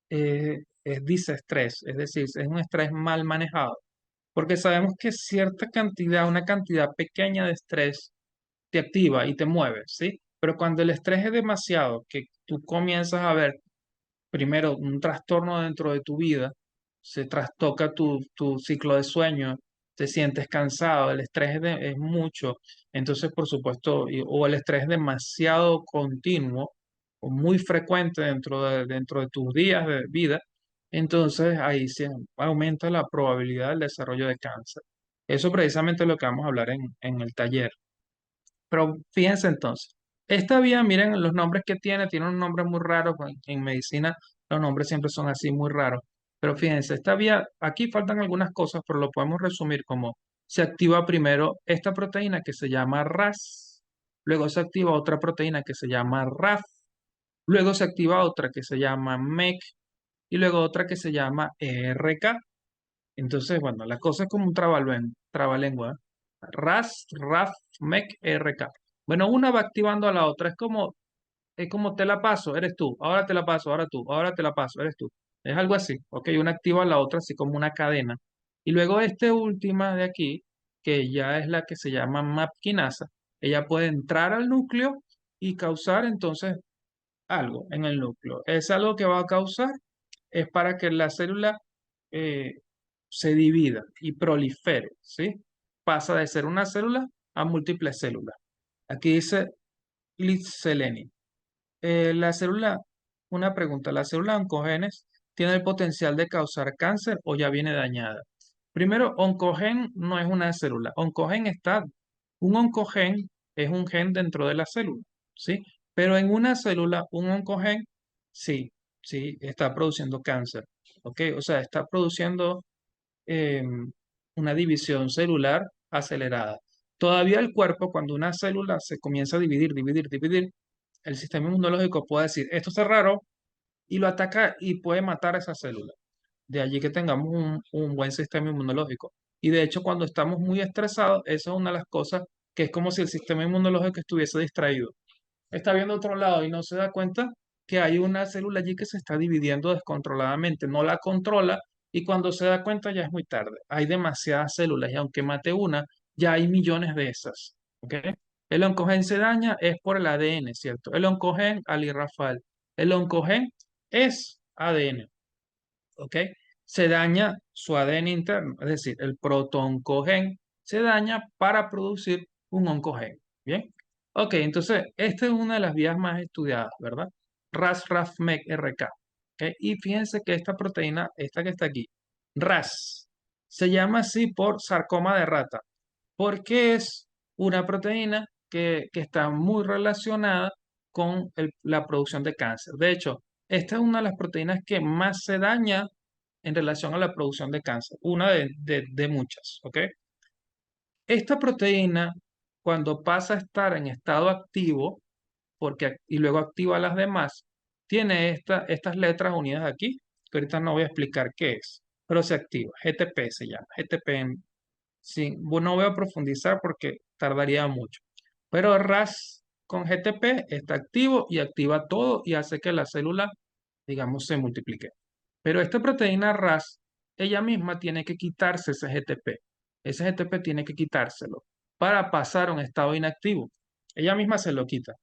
es disestrés, es decir, es un estrés mal manejado. Porque sabemos que cierta cantidad, una cantidad pequeña de estrés te activa y te mueve, ¿sí? Pero cuando el estrés es demasiado, que tú comienzas a ver primero un trastorno dentro de tu vida, se trastoca tu ciclo de sueño, te sientes cansado, el estrés es mucho, entonces por supuesto, o el estrés es demasiado continuo o muy frecuente dentro de tus días de vida, entonces ahí se aumenta la probabilidad del desarrollo de cáncer. Eso precisamente es lo que vamos a hablar en el taller. Pero fíjense entonces, esta vía, miren los nombres que tiene unos nombres muy raros, en medicina los nombres siempre son así muy raros, pero fíjense, esta vía, aquí faltan algunas cosas, pero lo podemos resumir como se activa primero esta proteína que se llama RAS, luego se activa otra proteína que se llama RAF, luego se activa otra que se llama MEC y luego otra que se llama ERK. Entonces, bueno, la cosa es como un trabalengua. ¿Eh? RAS, RAF, MEC, ERK. Bueno, una va activando a la otra. Es como te la paso, eres tú, ahora te la paso, ahora tú, ahora te la paso, eres tú. Es algo así, ¿ok? Una activa a la otra, así como una cadena. Y luego esta última de aquí, que ya es la que se llama MAP quinasa, ella puede entrar al núcleo y causar entonces algo en el núcleo. Es algo que va a causar, es para que la célula eh, se divida y prolifere, ¿sí? Pasa de ser una célula a múltiples células. Aquí dice Liz Seleni. La célula, una pregunta, ¿la célula oncogenes tiene el potencial de causar cáncer o ya viene dañada? Primero, oncogen no es una célula. Un oncogen es un gen dentro de la célula, ¿sí? Pero en una célula, un oncogen, sí, sí, está produciendo cáncer, ¿ok? O sea, está produciendo eh, una división celular acelerada. Todavía el cuerpo, cuando una célula se comienza a dividir, el sistema inmunológico puede decir, esto está raro, y lo ataca y puede matar a esa célula. De allí que tengamos un buen sistema inmunológico. Y de hecho, cuando estamos muy estresados, esa es una de las cosas que es como si el sistema inmunológico estuviese distraído. Está viendo otro lado y no se da cuenta que hay una célula allí que se está dividiendo descontroladamente, no la controla y cuando se da cuenta ya es muy tarde. Hay demasiadas células y aunque mate una, ya hay millones de esas. ¿Ok? El oncogen se daña es por el ADN, ¿cierto? El oncogen, Ali Rafael, el oncogen es ADN. ¿Ok? Se daña su ADN interno, es decir, el protooncogen se daña para producir un oncogen. ¿Bien? Ok, entonces, esta es una de las vías más estudiadas, ¿verdad? Ras-RAF-MEK-RK. ¿Ok? Y fíjense que esta proteína, esta que está aquí, RAS, se llama así por sarcoma de rata, porque es una proteína que está muy relacionada con la producción de cáncer. De hecho, esta es una de las proteínas que más se daña en relación a la producción de cáncer, una de muchas, ¿ok? Esta proteína, cuando pasa a estar en estado activo, y luego activa las demás, tiene estas letras unidas aquí, que ahorita no voy a explicar qué es, pero se activa. GTP se llama, GTP. Sí, bueno, no voy a profundizar porque tardaría mucho. Pero RAS con GTP está activo y activa todo y hace que la célula, digamos, se multiplique. Pero esta proteína RAS, ella misma tiene que quitarse ese GTP. Ese GTP tiene que quitárselo para pasar a un estado inactivo. Ella misma se lo quita.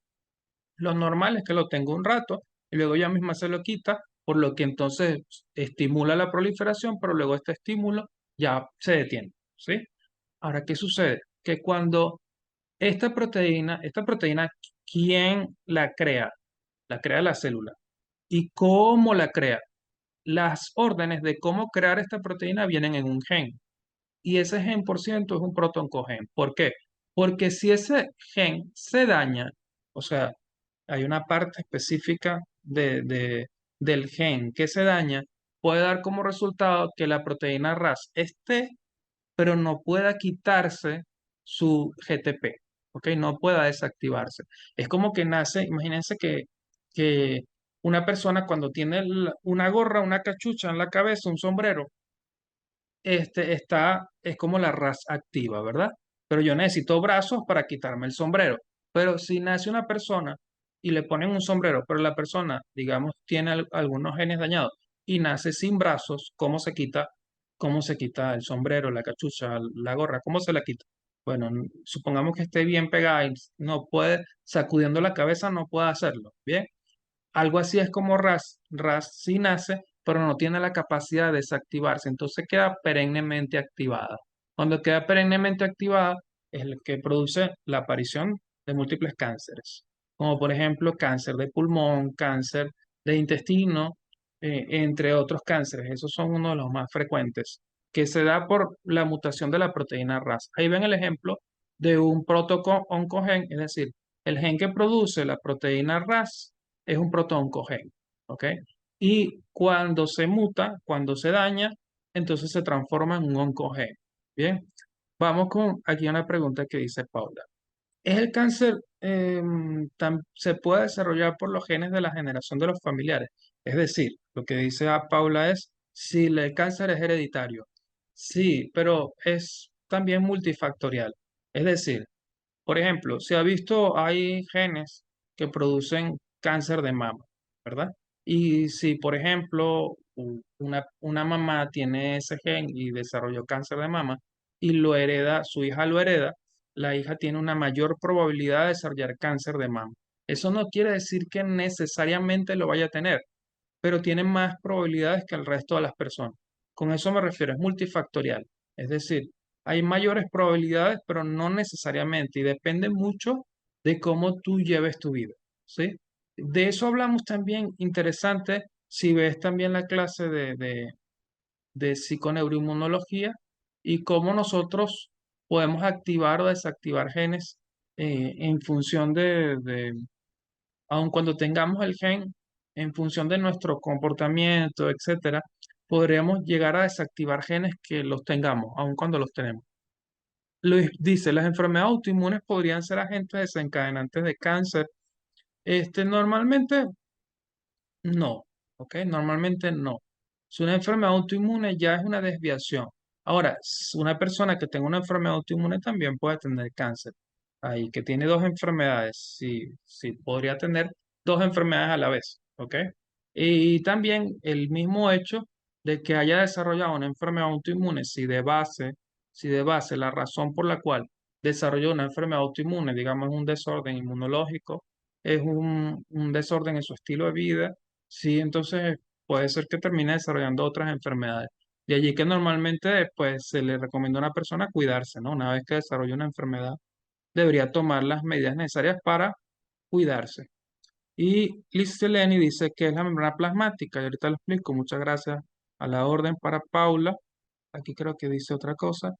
Lo normal es que lo tenga un rato y luego ella misma se lo quita, por lo que entonces estimula la proliferación, pero luego este estímulo ya se detiene, ¿sí? Ahora, ¿qué sucede? Que cuando esta proteína, ¿quién la crea? La crea la célula. ¿Y cómo la crea? Las órdenes de cómo crear esta proteína vienen en un gen. Y ese gen, por ciento, es un protoncogen. ¿Por qué? Porque si ese gen se daña, o sea, hay una parte específica del gen que se daña, puede dar como resultado que la proteína RAS esté pero no pueda quitarse su GTP, ¿ok? No pueda desactivarse. Es como que nace, imagínense que una persona cuando tiene una gorra, una cachucha en la cabeza, un sombrero, es como la raza activa, ¿verdad? Pero yo necesito brazos para quitarme el sombrero. Pero si nace una persona y le ponen un sombrero, pero la persona, digamos, tiene algunos genes dañados y nace sin brazos, cómo se quita el sombrero, la cachucha, la gorra? ¿Cómo se la quita? Bueno, supongamos que esté bien pegada y no puede, sacudiendo la cabeza, no puede hacerlo. Bien, algo así es como RAS. RAS sí nace, pero no tiene la capacidad de desactivarse, entonces queda perennemente activada. Cuando queda perennemente activada es el que produce la aparición de múltiples cánceres, como por ejemplo cáncer de pulmón, cáncer de intestino, entre otros cánceres. Esos son uno de los más frecuentes, que se da por la mutación de la proteína RAS. Ahí ven el ejemplo de un proto-oncogen, es decir, el gen que produce la proteína RAS es un protooncogen, ¿ok? Y cuando se muta, cuando se daña, entonces se transforma en un oncogen. Bien, vamos con aquí una pregunta que dice Paula. ¿Es el cáncer se puede desarrollar por los genes de la generación de los familiares? Es decir, lo que dice a Paula es si el cáncer es hereditario. Sí, pero es también multifactorial. Es decir, Por ejemplo, se ha visto, hay genes que producen cáncer de mama, ¿verdad? Y si, por ejemplo, una mamá tiene ese gen y desarrolló cáncer de mama y lo hereda, su hija lo hereda, la hija tiene una mayor probabilidad de desarrollar cáncer de mama. Eso no quiere decir que necesariamente lo vaya a tener, pero tiene más probabilidades que el resto de las personas. Con eso me refiero, es multifactorial. Es decir, hay mayores probabilidades, pero no necesariamente, y depende mucho de cómo tú lleves tu vida, ¿sí? De eso hablamos también, interesante, si ves también la clase de psiconeuroinmunología y cómo nosotros podemos activar o desactivar genes en función aun cuando tengamos el gen, en función de nuestro comportamiento, etcétera, podremos llegar a desactivar genes que los tengamos, aun cuando los tenemos. Luis dice, las enfermedades autoinmunes podrían ser agentes desencadenantes de cáncer. Normalmente no, ¿ok? Normalmente no. Si una enfermedad autoinmune ya es una desviación. Ahora, una persona que tenga una enfermedad autoinmune también puede tener cáncer. Ahí, que tiene dos enfermedades, sí, sí, podría tener dos enfermedades a la vez, ¿ok? Y también el mismo hecho de que haya desarrollado una enfermedad autoinmune, si de base la razón por la cual desarrolló una enfermedad autoinmune, digamos, un desorden inmunológico, es un desorden en su estilo de vida. Sí, entonces puede ser que termine desarrollando otras enfermedades. De allí que normalmente pues se le recomienda a una persona cuidarse, ¿no? Una vez que desarrolla una enfermedad, debería tomar las medidas necesarias para cuidarse. Y Liz Seleni dice que es la membrana plasmática, y ahorita lo explico. Muchas gracias a la orden para Paula. Aquí creo que dice otra cosa.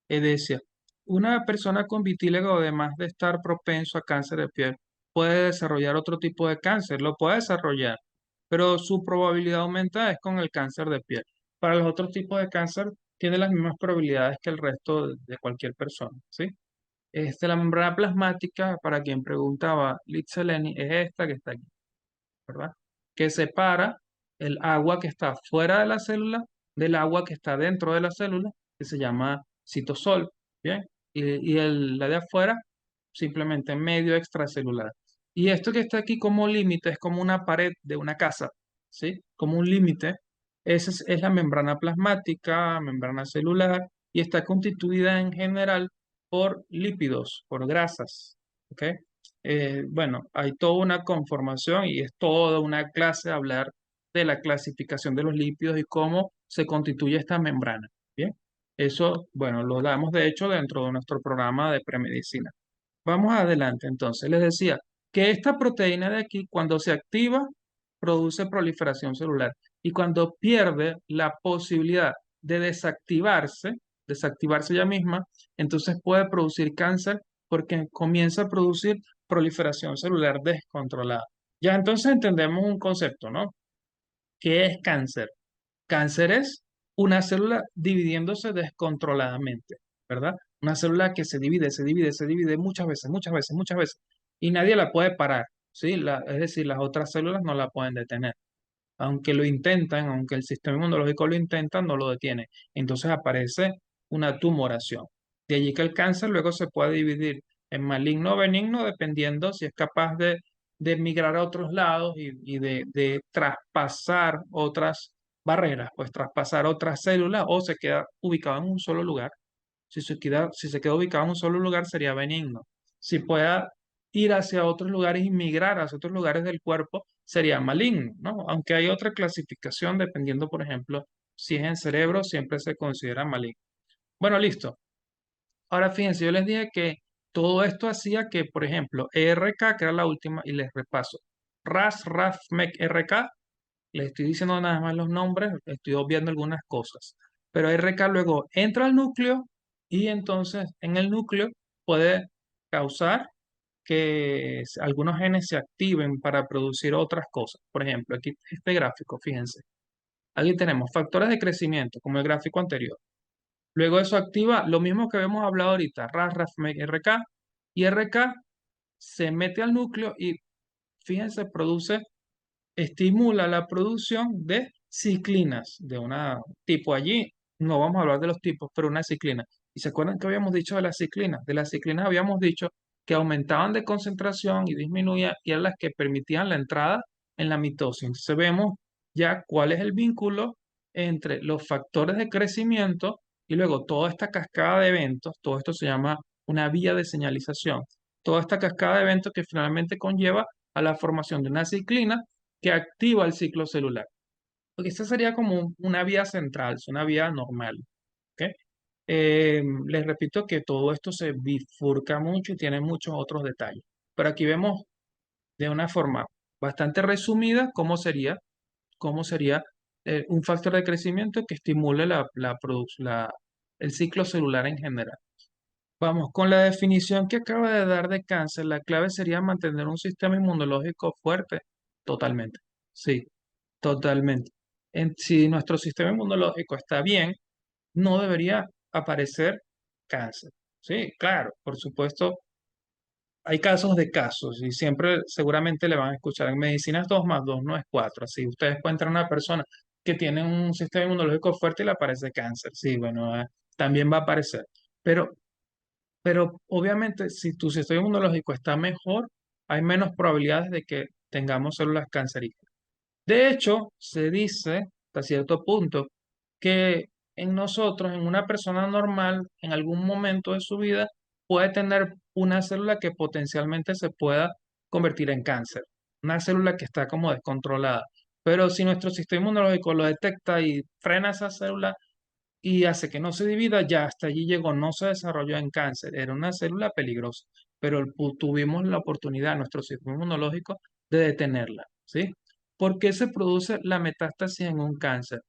Decía, una persona con vitíligo, además de estar propenso a cáncer de piel, puede desarrollar otro tipo de cáncer, lo puede desarrollar, pero su probabilidad aumenta es con el cáncer de piel. Para los otros tipos de cáncer, tiene las mismas probabilidades que el resto de cualquier persona, ¿sí? La membrana plasmática, para quien preguntaba, Litzeleni, es esta que está aquí, ¿verdad? Que separa el agua que está fuera de la célula del agua que está dentro de la célula, que se llama citosol, ¿bien? La de afuera, simplemente medio extracelular. Y esto que está aquí como límite es como una pared de una casa, ¿sí? Como un límite. Esa es la membrana plasmática, membrana celular, y está constituida en general por lípidos, por grasas, ¿ok? Bueno, hay toda una conformación y es toda una clase hablar de la clasificación de los lípidos y cómo se constituye esta membrana. Bien, eso, bueno, lo damos de hecho dentro de nuestro programa de premedicina. Vamos adelante, entonces. Les decía que esta proteína de aquí, cuando se activa, produce proliferación celular y cuando pierde la posibilidad de desactivarse ella misma, entonces puede producir cáncer porque comienza a producir proliferación celular descontrolada. Ya entonces entendemos un concepto, ¿no? ¿Qué es cáncer? Cáncer es una célula dividiéndose descontroladamente, ¿verdad? Una célula que se divide muchas veces, muchas veces, muchas veces, y nadie la puede parar, ¿sí? Es decir, las otras células no la pueden detener. Aunque lo intentan, aunque el sistema inmunológico lo intenta, no lo detiene. Entonces aparece una tumoración. De allí que el cáncer luego se puede dividir en maligno o benigno, dependiendo si es capaz de migrar a otros lados y de traspasar otras barreras, pues traspasar otras células o se queda ubicado en un solo lugar. Si se queda ubicado en un solo lugar sería benigno. Si pueda ir hacia otros lugares y migrar hacia otros lugares del cuerpo, sería maligno, ¿no? Aunque hay otra clasificación dependiendo, por ejemplo, si es en cerebro, siempre se considera maligno. Bueno, listo. Ahora fíjense, yo les dije que todo esto hacía que, por ejemplo, ERK, que era la última, y les repaso. RAS, RAF, MEC, RK, les estoy diciendo nada más los nombres, estoy obviando algunas cosas. Pero RK luego entra al núcleo y entonces en el núcleo puede causar que algunos genes se activen para producir otras cosas. Por ejemplo, aquí este gráfico, fíjense. Aquí tenemos factores de crecimiento, como el gráfico anterior. Luego eso activa lo mismo que habíamos hablado ahorita, RAS, RAF, MEC, RK, y RK se mete al núcleo y, fíjense, estimula la producción de ciclinas, de una tipo allí, no vamos a hablar de los tipos, pero una ciclina. ¿Y se acuerdan que habíamos dicho de las ciclinas? De las ciclinas habíamos dicho que aumentaban de concentración y disminuían y eran las que permitían la entrada en la mitosis. Entonces vemos ya cuál es el vínculo entre los factores de crecimiento y luego toda esta cascada de eventos. Todo esto se llama una vía de señalización. Toda esta cascada de eventos que finalmente conlleva a la formación de una ciclina que activa el ciclo celular. Porque esta sería como una vía central, es una vía normal. ¿Ok? Les repito que todo esto se bifurca mucho y tiene muchos otros detalles. Pero aquí vemos de una forma bastante resumida cómo sería un factor de crecimiento que estimule el ciclo celular en general. Vamos, con la definición que acaba de dar de cáncer, la clave sería mantener un sistema inmunológico fuerte. Totalmente. Sí, totalmente. Si nuestro sistema inmunológico está bien, no debería aparecer cáncer. Sí, claro, por supuesto, hay casos de casos y siempre seguramente le van a escuchar en medicina es 2 más 2 no es 4. Así ustedes encuentran una persona que tiene un sistema inmunológico fuerte y le aparece cáncer. Sí, bueno, también va a aparecer. Pero, pero obviamente si tu sistema inmunológico está mejor, hay menos probabilidades de que tengamos células cancerígenas. De hecho, se dice hasta cierto punto que en nosotros, en una persona normal, en algún momento de su vida, puede tener una célula que potencialmente se pueda convertir en cáncer, una célula que está como descontrolada. Pero si nuestro sistema inmunológico lo detecta y frena esa célula, y hace que no se divida, ya hasta allí llegó, no se desarrolló en cáncer, era una célula peligrosa, pero tuvimos la oportunidad, nuestro sistema inmunológico, de detenerla, ¿sí? ¿Por qué se produce la metástasis en un cáncer?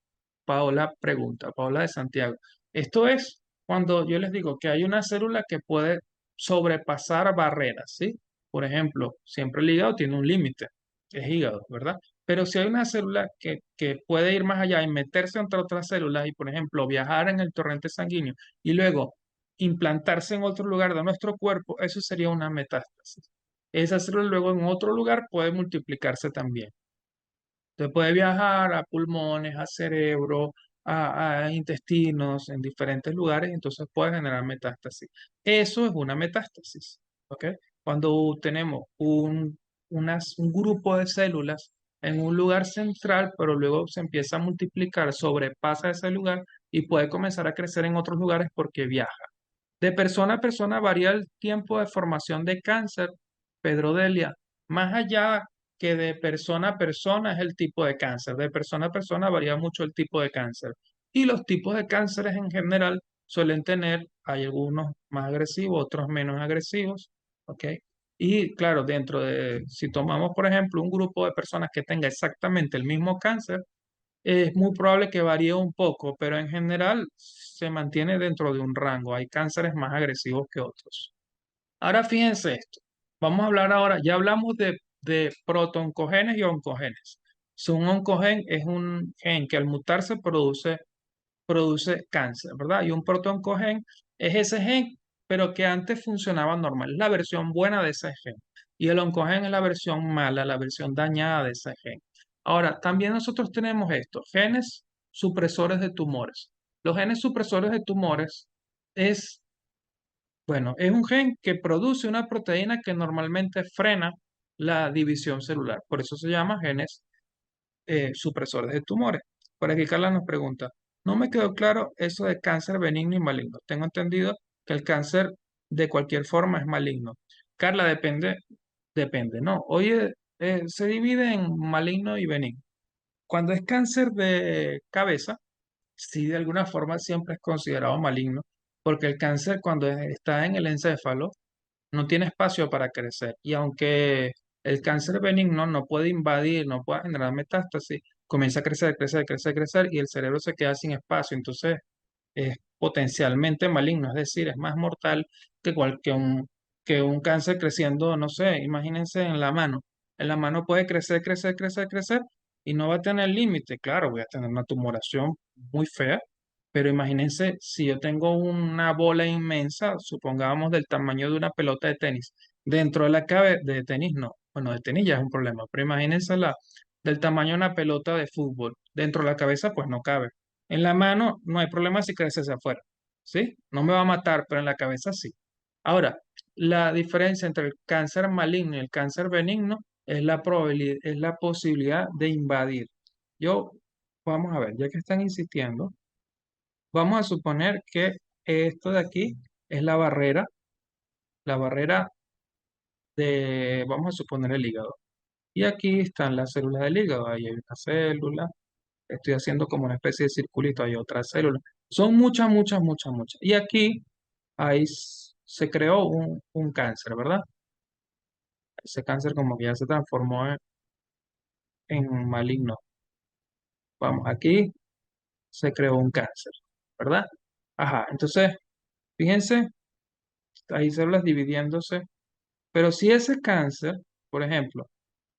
Paola pregunta, Paola de Santiago. Esto es cuando yo les digo que hay una célula que puede sobrepasar barreras, ¿sí? Por ejemplo, siempre el hígado tiene un límite, es hígado, ¿verdad? Pero si hay una célula que puede ir más allá y meterse entre otras células y, por ejemplo, viajar en el torrente sanguíneo y luego implantarse en otro lugar de nuestro cuerpo, eso sería una metástasis. Esa célula luego en otro lugar puede multiplicarse también. Usted puede viajar a pulmones, a cerebro, a intestinos, en diferentes lugares, entonces puede generar metástasis. Eso es una metástasis, ¿ok? Cuando tenemos un grupo de células en un lugar central, pero luego se empieza a multiplicar, sobrepasa ese lugar y puede comenzar a crecer en otros lugares porque viaja. De persona a persona varía el tiempo de formación de cáncer, Pedro Delia. Más allá que de persona a persona es el tipo de cáncer. De persona a persona varía mucho el tipo de cáncer. Y los tipos de cánceres en general suelen tener, hay algunos más agresivos, otros menos agresivos, ¿ok? Y claro, si tomamos, por ejemplo, un grupo de personas que tenga exactamente el mismo cáncer, es muy probable que varíe un poco, pero en general se mantiene dentro de un rango. Hay cánceres más agresivos que otros. Ahora fíjense esto. Vamos a hablar ahora, ya hablamos de protooncogenes y oncogenes. So, un oncogen es un gen que al mutarse produce cáncer, ¿verdad? Y un protooncogen es ese gen, pero que antes funcionaba normal. Es la versión buena de ese gen. Y el oncogen es la versión mala, la versión dañada de ese gen. Ahora, también nosotros tenemos estos genes supresores de tumores. Los genes supresores de tumores es, bueno, es un gen que produce una proteína que normalmente frena la división celular. Por eso se llama genes supresores de tumores. Por aquí Carla nos pregunta, no me quedó claro eso de cáncer benigno y maligno. Tengo entendido que el cáncer de cualquier forma es maligno. Carla, depende, ¿no? Hoy se divide en maligno y benigno. Cuando es cáncer de cabeza, sí de alguna forma siempre es considerado maligno, porque el cáncer cuando está en el encéfalo, no tiene espacio para crecer. Y aunque el cáncer benigno no puede invadir, no puede generar metástasis, comienza a crecer, crecer, crecer, crecer y el cerebro se queda sin espacio. Entonces es potencialmente maligno, es decir, es más mortal que un cáncer creciendo, no sé, imagínense en la mano. En la mano puede crecer, crecer, crecer, crecer y no va a tener límite. Claro, voy a tener una tumoración muy fea, pero imagínense si yo tengo una bola inmensa, supongamos del tamaño de una pelota de tenis, dentro de la cabeza, de tenis no, bueno, de tenis ya es un problema, pero imagínense del tamaño de una pelota de fútbol, dentro de la cabeza pues no cabe. En la mano no hay problema si crece hacia afuera, ¿sí? No me va a matar, pero en la cabeza sí. Ahora, La diferencia entre el cáncer maligno y el cáncer benigno es la probabilidad, es la posibilidad de invadir. Yo, vamos a ver, ya que están insistiendo, vamos a suponer que esto de aquí es la barrera de, vamos a suponer el hígado. Y aquí están las células del hígado. Ahí hay una célula. Estoy haciendo como una especie de circulito. Hay otra célula. Son muchas, muchas, muchas, muchas. Y aquí se creó un cáncer, ¿verdad? Ese cáncer como que ya se transformó en maligno. Vamos, aquí se creó un cáncer, ¿verdad? Ajá, entonces, fíjense, hay células dividiéndose. Pero si ese cáncer, por ejemplo,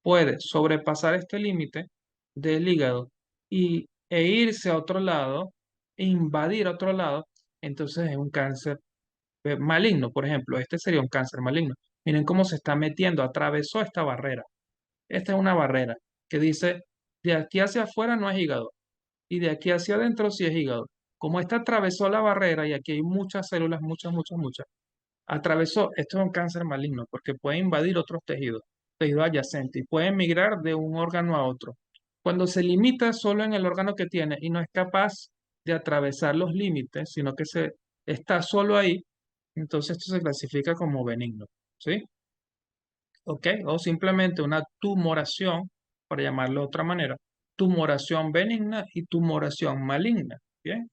puede sobrepasar este límite del hígado e irse a otro lado, e invadir otro lado, entonces es un cáncer maligno. Por ejemplo, este sería un cáncer maligno. Miren cómo se está metiendo, atravesó esta barrera. Esta es una barrera que dice, de aquí hacia afuera no es hígado, y de aquí hacia adentro sí es hígado. Como esta atravesó la barrera, y aquí hay muchas células, muchas, muchas, muchas, atravesó, esto es un cáncer maligno porque puede invadir otros tejidos, tejidos adyacentes y puede migrar de un órgano a otro. Cuando se limita solo en el órgano que tiene y no es capaz de atravesar los límites, sino que se está solo ahí, entonces esto se clasifica como benigno, ¿sí? ¿Ok? O simplemente una tumoración, para llamarlo de otra manera, tumoración benigna y tumoración maligna, ¿bien?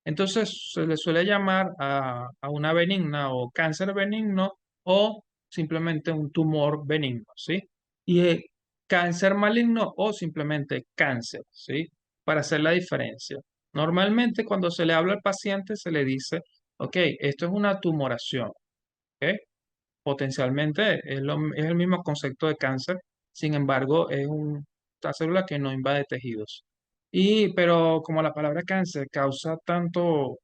Entonces se le suele llamar a una benigna o cáncer benigno o simplemente un tumor benigno, ¿sí? Y cáncer maligno o simplemente cáncer, ¿sí? Para hacer la diferencia. Normalmente cuando se le habla al paciente se le dice, ok, esto es una tumoración, ¿ok? Potencialmente es el mismo concepto de cáncer, sin embargo, una célula que no invade tejidos. Pero como la palabra cáncer causa tanto,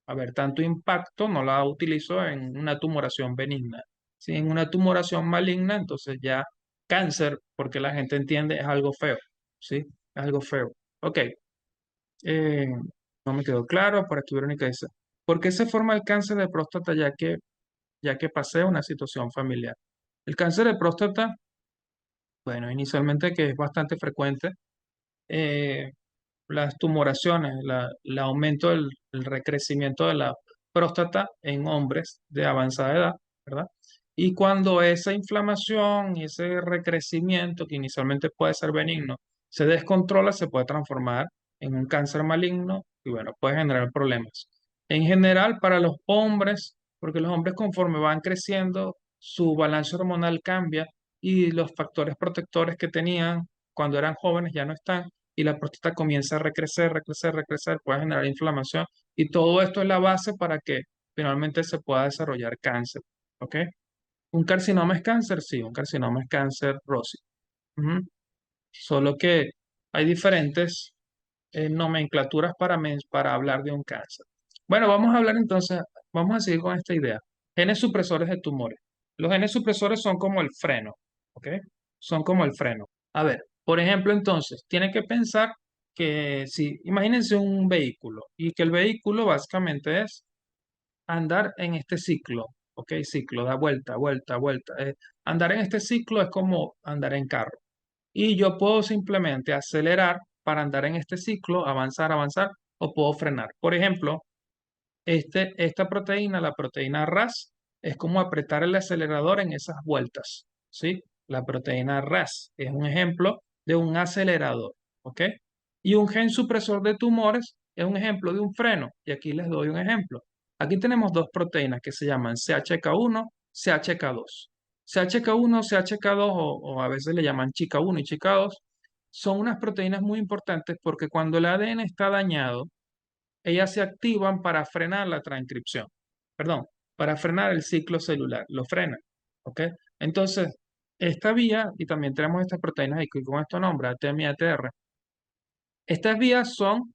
a ver, tanto impacto, no la utilizo en una tumoración benigna. Si en una tumoración maligna, entonces ya cáncer, porque la gente entiende, es algo feo, ¿sí? Es algo feo. Ok, eh, no me quedó claro, por aquí Verónica dice, ¿por qué se forma el cáncer de próstata ya que pasé una situación familiar? El cáncer de próstata, bueno, inicialmente que es bastante frecuente, eh, las tumoraciones, el aumento el recrecimiento de la próstata en hombres de avanzada edad, ¿verdad? Y cuando esa inflamación y ese recrecimiento, que inicialmente puede ser benigno, se descontrola, se puede transformar en un cáncer maligno y bueno, puede generar problemas. En general, para los hombres, porque los hombres conforme van creciendo, su balance hormonal cambia y los factores protectores que tenían cuando eran jóvenes ya no están y la próstata comienza a recrecer, recrecer, recrecer, puede generar inflamación y todo esto es la base para que finalmente se pueda desarrollar cáncer. ¿Ok? ¿Un carcinoma es cáncer? Sí, un carcinoma es cáncer, Rosy. Ujú. Solo que hay diferentes nomenclaturas para hablar de un cáncer. Bueno, vamos a hablar entonces, vamos a seguir con esta idea. Genes supresores de tumores. Los genes supresores son como el freno, ¿ok? Son como el freno. A ver, por ejemplo, entonces, tiene que pensar que si, imagínense un vehículo y que el vehículo básicamente es andar en este ciclo, ¿ok? Ciclo, da vuelta, vuelta, vuelta. Andar en este ciclo es como andar en carro. Y yo puedo simplemente acelerar para andar en este ciclo, avanzar, avanzar, o puedo frenar. Por ejemplo, esta proteína, la proteína RAS, es como apretar el acelerador en esas vueltas, ¿sí? La proteína RAS es un ejemplo de un acelerador, ¿ok? Y un gen supresor de tumores es un ejemplo de un freno. Y aquí les doy un ejemplo. Aquí tenemos dos proteínas que se llaman CHK1, CHK2. CHK1, CHK2 o a veces le llaman chica 1 y chica 2 son unas proteínas muy importantes porque cuando el ADN está dañado, ellas se activan para frenar la transcripción, perdón, para frenar el ciclo celular, lo frenan, ¿ok? Entonces, esta vía, y también tenemos estas proteínas aquí con estos nombres, ATM y ATR, estas vías son,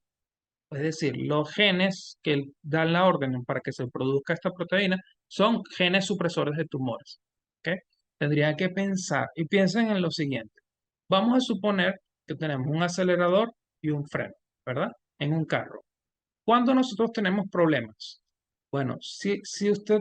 es decir, los genes que dan la orden para que se produzca esta proteína, son genes supresores de tumores, ¿ok? Tendrían que pensar, y piensen en lo siguiente, vamos a suponer que tenemos un acelerador y un freno, ¿verdad? En un carro. Cuando nosotros tenemos problemas, bueno, si usted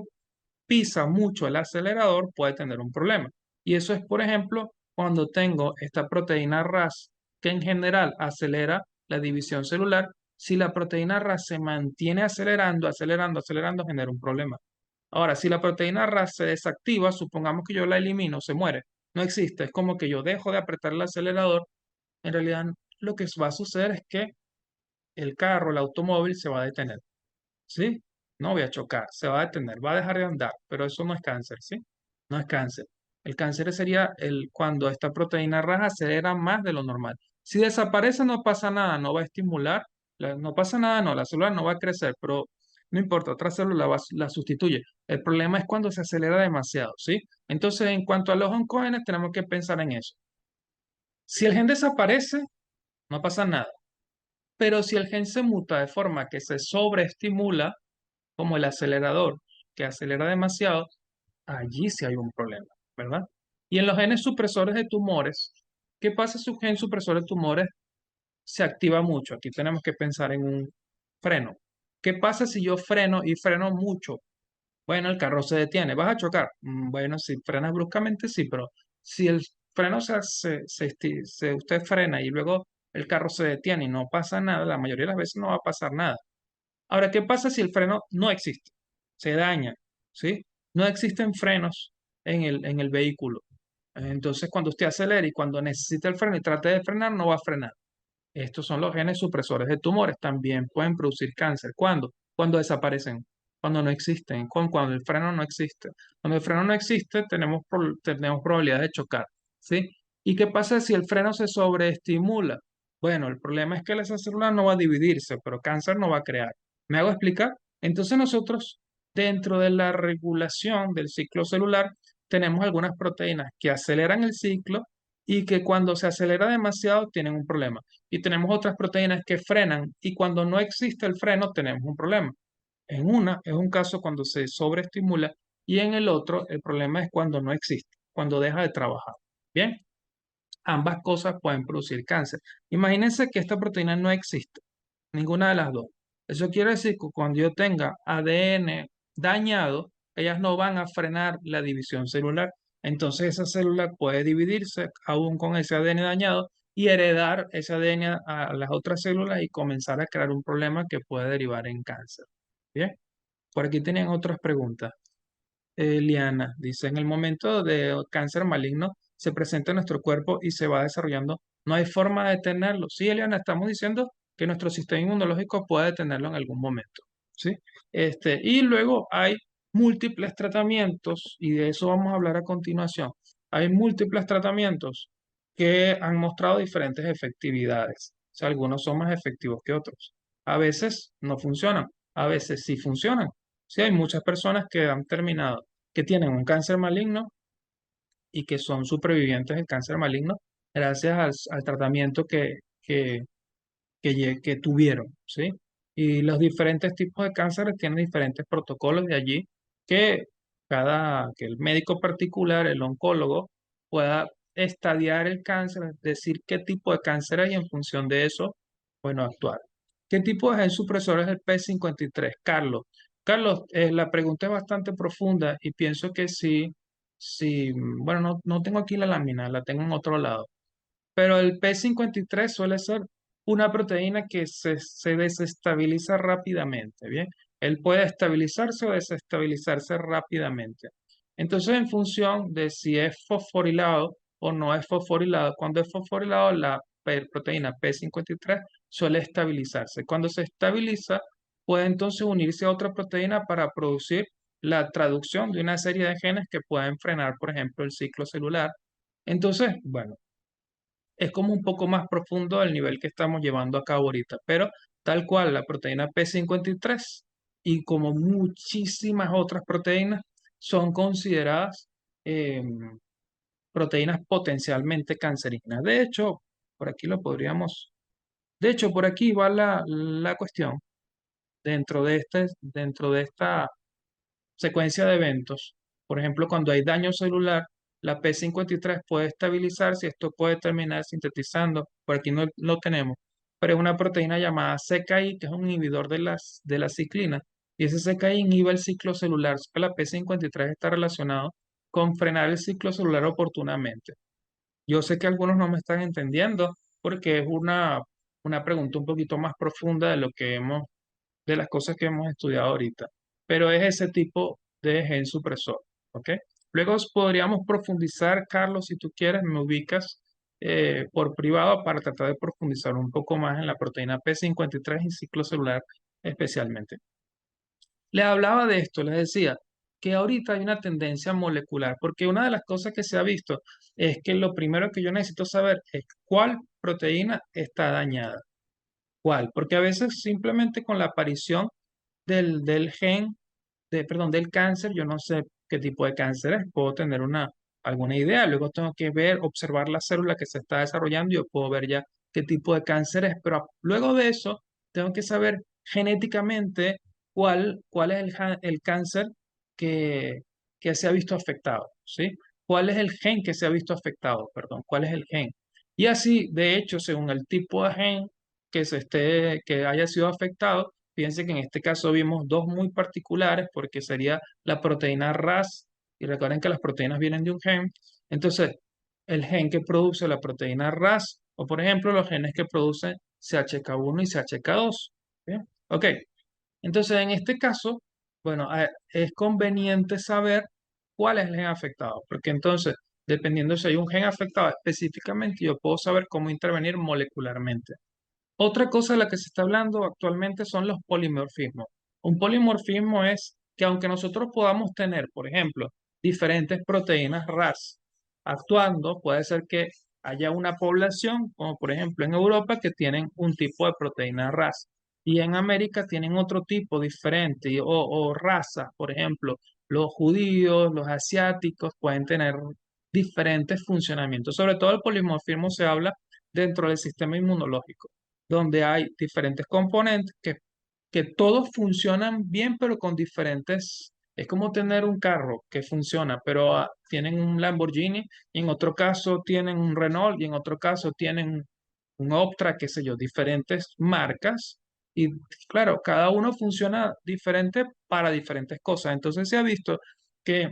pisa mucho el acelerador, puede tener un problema. Y eso es, por ejemplo, cuando tengo esta proteína RAS, que en general acelera la división celular. Si la proteína RAS se mantiene acelerando, acelerando, acelerando, genera un problema. Ahora, si la proteína RAS se desactiva, supongamos que yo la elimino, se muere, no existe, es como que yo dejo de apretar el acelerador. En realidad, lo que va a suceder es que el carro, el automóvil se va a detener. ¿Sí? No voy a chocar, se va a detener, va a dejar de andar, pero eso no es cáncer, ¿sí? No es cáncer. El cáncer sería cuando esta proteína raja acelera más de lo normal. Si desaparece, no pasa nada, no va a estimular, no pasa nada, no, la célula no va a crecer, pero no importa, otra célula la sustituye. El problema es cuando se acelera demasiado, ¿sí? Entonces, en cuanto a los oncogenes, tenemos que pensar en eso. Si el gen desaparece, no pasa nada. Pero si el gen se muta de forma que se sobreestimula, como el acelerador, que acelera demasiado, allí sí hay un problema, ¿verdad? Y en los genes supresores de tumores, ¿qué pasa si un gen supresor de tumores se activa mucho? Aquí tenemos que pensar en un freno. ¿Qué pasa si yo freno y freno mucho? Bueno, el carro se detiene. ¿Vas a chocar? Bueno, si frenas bruscamente, sí, pero si el freno usted frena y luego el carro se detiene y no pasa nada, la mayoría de las veces no va a pasar nada. Ahora, ¿qué pasa si el freno no existe? Se daña, ¿sí? No existen frenos en el vehículo. Entonces, cuando usted acelera y cuando necesita el freno y trate de frenar, no va a frenar. Estos son los genes supresores de tumores. También pueden producir cáncer. ¿Cuándo? Cuando desaparecen, cuando no existen, cuando el freno no existe. Cuando el freno no existe, tenemos probabilidades de chocar, ¿sí? ¿Y qué pasa si el freno se sobreestimula? Bueno, el problema es que esa célula no va a dividirse, pero cáncer no va a crear. ¿Me hago explicar? Entonces nosotros, dentro de la regulación del ciclo celular, tenemos algunas proteínas que aceleran el ciclo y que cuando se acelera demasiado tienen un problema. Y tenemos otras proteínas que frenan y cuando no existe el freno tenemos un problema. En una es un caso cuando se sobreestimula y en el otro el problema es cuando no existe, cuando deja de trabajar. Bien, ambas cosas pueden producir cáncer. Imagínense que esta proteína no existe, ninguna de las dos. Eso quiere decir que cuando yo tenga ADN dañado, ellas no van a frenar la división celular. Entonces esa célula puede dividirse aún con ese ADN dañado y heredar ese ADN a las otras células y comenzar a crear un problema que puede derivar en cáncer. Bien, por aquí tenían otras preguntas. Liana dice, en el momento de cáncer maligno se presenta en nuestro cuerpo y se va desarrollando. No hay forma de detenerlo. Sí, Eliana, estamos diciendo que nuestro sistema inmunológico puede detenerlo en algún momento. ¿Sí? Y luego hay múltiples tratamientos, y de eso vamos a hablar a continuación. Hay múltiples tratamientos que han mostrado diferentes efectividades. O sea, algunos son más efectivos que otros. A veces no funcionan, a veces sí funcionan. Sí, hay muchas personas que han terminado, que tienen un cáncer maligno y que son supervivientes del cáncer maligno gracias al tratamiento que tuvieron, ¿sí? Y los diferentes tipos de cánceres tienen diferentes protocolos de allí que que el médico particular, el oncólogo, pueda estadiar el cáncer, es decir, qué tipo de cáncer hay en función de eso, bueno, actuar. ¿Qué tipo de gen supresor es el P53? Carlos. Carlos, la pregunta es bastante profunda y pienso que sí, bueno, no tengo aquí la lámina, la tengo en otro lado. Pero el P53 suele ser una proteína que se desestabiliza rápidamente, ¿bien? Él puede estabilizarse o desestabilizarse rápidamente. Entonces, en función de si es fosforilado o no es fosforilado, cuando es fosforilado, la proteína P53 suele estabilizarse. Cuando se estabiliza, puede entonces unirse a otra proteína para producir la traducción de una serie de genes que pueden frenar, por ejemplo, el ciclo celular. Entonces, bueno, es como un poco más profundo el nivel que estamos llevando a cabo ahorita, pero tal cual la proteína P53 y como muchísimas otras proteínas son consideradas eh, proteínas potencialmente cancerígenas. De hecho, por aquí lo podríamos, de hecho, por aquí va la cuestión dentro de esta secuencia de eventos. Por ejemplo, cuando hay daño celular, la P53 puede estabilizarse y esto puede terminar sintetizando, por aquí no lo tenemos, pero es una proteína llamada CKI, que es un inhibidor de la ciclina. Y ese CKI inhibe el ciclo celular. La P53 está relacionado con frenar el ciclo celular oportunamente. Yo sé que algunos no me están entendiendo porque es una pregunta un poquito más profunda de las cosas que hemos estudiado ahorita, pero es ese tipo de gen supresor, ¿ok? Luego podríamos profundizar, Carlos, si tú quieres, me ubicas por privado para tratar de profundizar un poco más en la proteína P53 y ciclo celular especialmente. Les hablaba de esto, les decía que ahorita hay una tendencia molecular, porque una de las cosas que se ha visto es que lo primero que yo necesito saber es cuál proteína está dañada. ¿Cuál? Porque a veces simplemente con la aparición del gen, perdón, del cáncer, yo no sé qué tipo de cáncer es, puedo tener alguna idea, luego tengo que ver, observar la célula que se está desarrollando y yo puedo ver ya qué tipo de cáncer es, pero luego de eso tengo que saber genéticamente cuál es el cáncer que, que se ha visto afectado, ¿sí? ¿Cuál es el gen que se ha visto afectado? Perdón, ¿cuál es el gen? Y así, de hecho, según el tipo de gen que haya sido afectado, fíjense que en este caso vimos dos muy particulares porque sería la proteína RAS, y recuerden que las proteínas vienen de un gen. Entonces, el gen que produce la proteína RAS, o por ejemplo, los genes que producen CHK1 y CHK2. ¿Bien? Ok, entonces en este caso, bueno, es conveniente saber cuál es el gen afectado, porque entonces, dependiendo si hay un gen afectado específicamente, yo puedo saber cómo intervenir molecularmente. Otra cosa de la que se está hablando actualmente son los polimorfismos. Un polimorfismo es que aunque nosotros podamos tener, por ejemplo, diferentes proteínas RAS actuando, puede ser que haya una población, como por ejemplo en Europa, que tienen un tipo de proteína RAS y en América tienen otro tipo diferente o razas, por ejemplo, los judíos, los asiáticos pueden tener diferentes funcionamientos. Sobre todo el polimorfismo se habla dentro del sistema inmunológico donde hay diferentes componentes que todos funcionan bien, pero con diferentes. Es como tener un carro que funciona, pero tienen un Lamborghini, y en otro caso tienen un Renault, y en otro caso tienen un Optra, qué sé yo, diferentes marcas. Y claro, cada uno funciona diferente para diferentes cosas. Entonces se ha visto que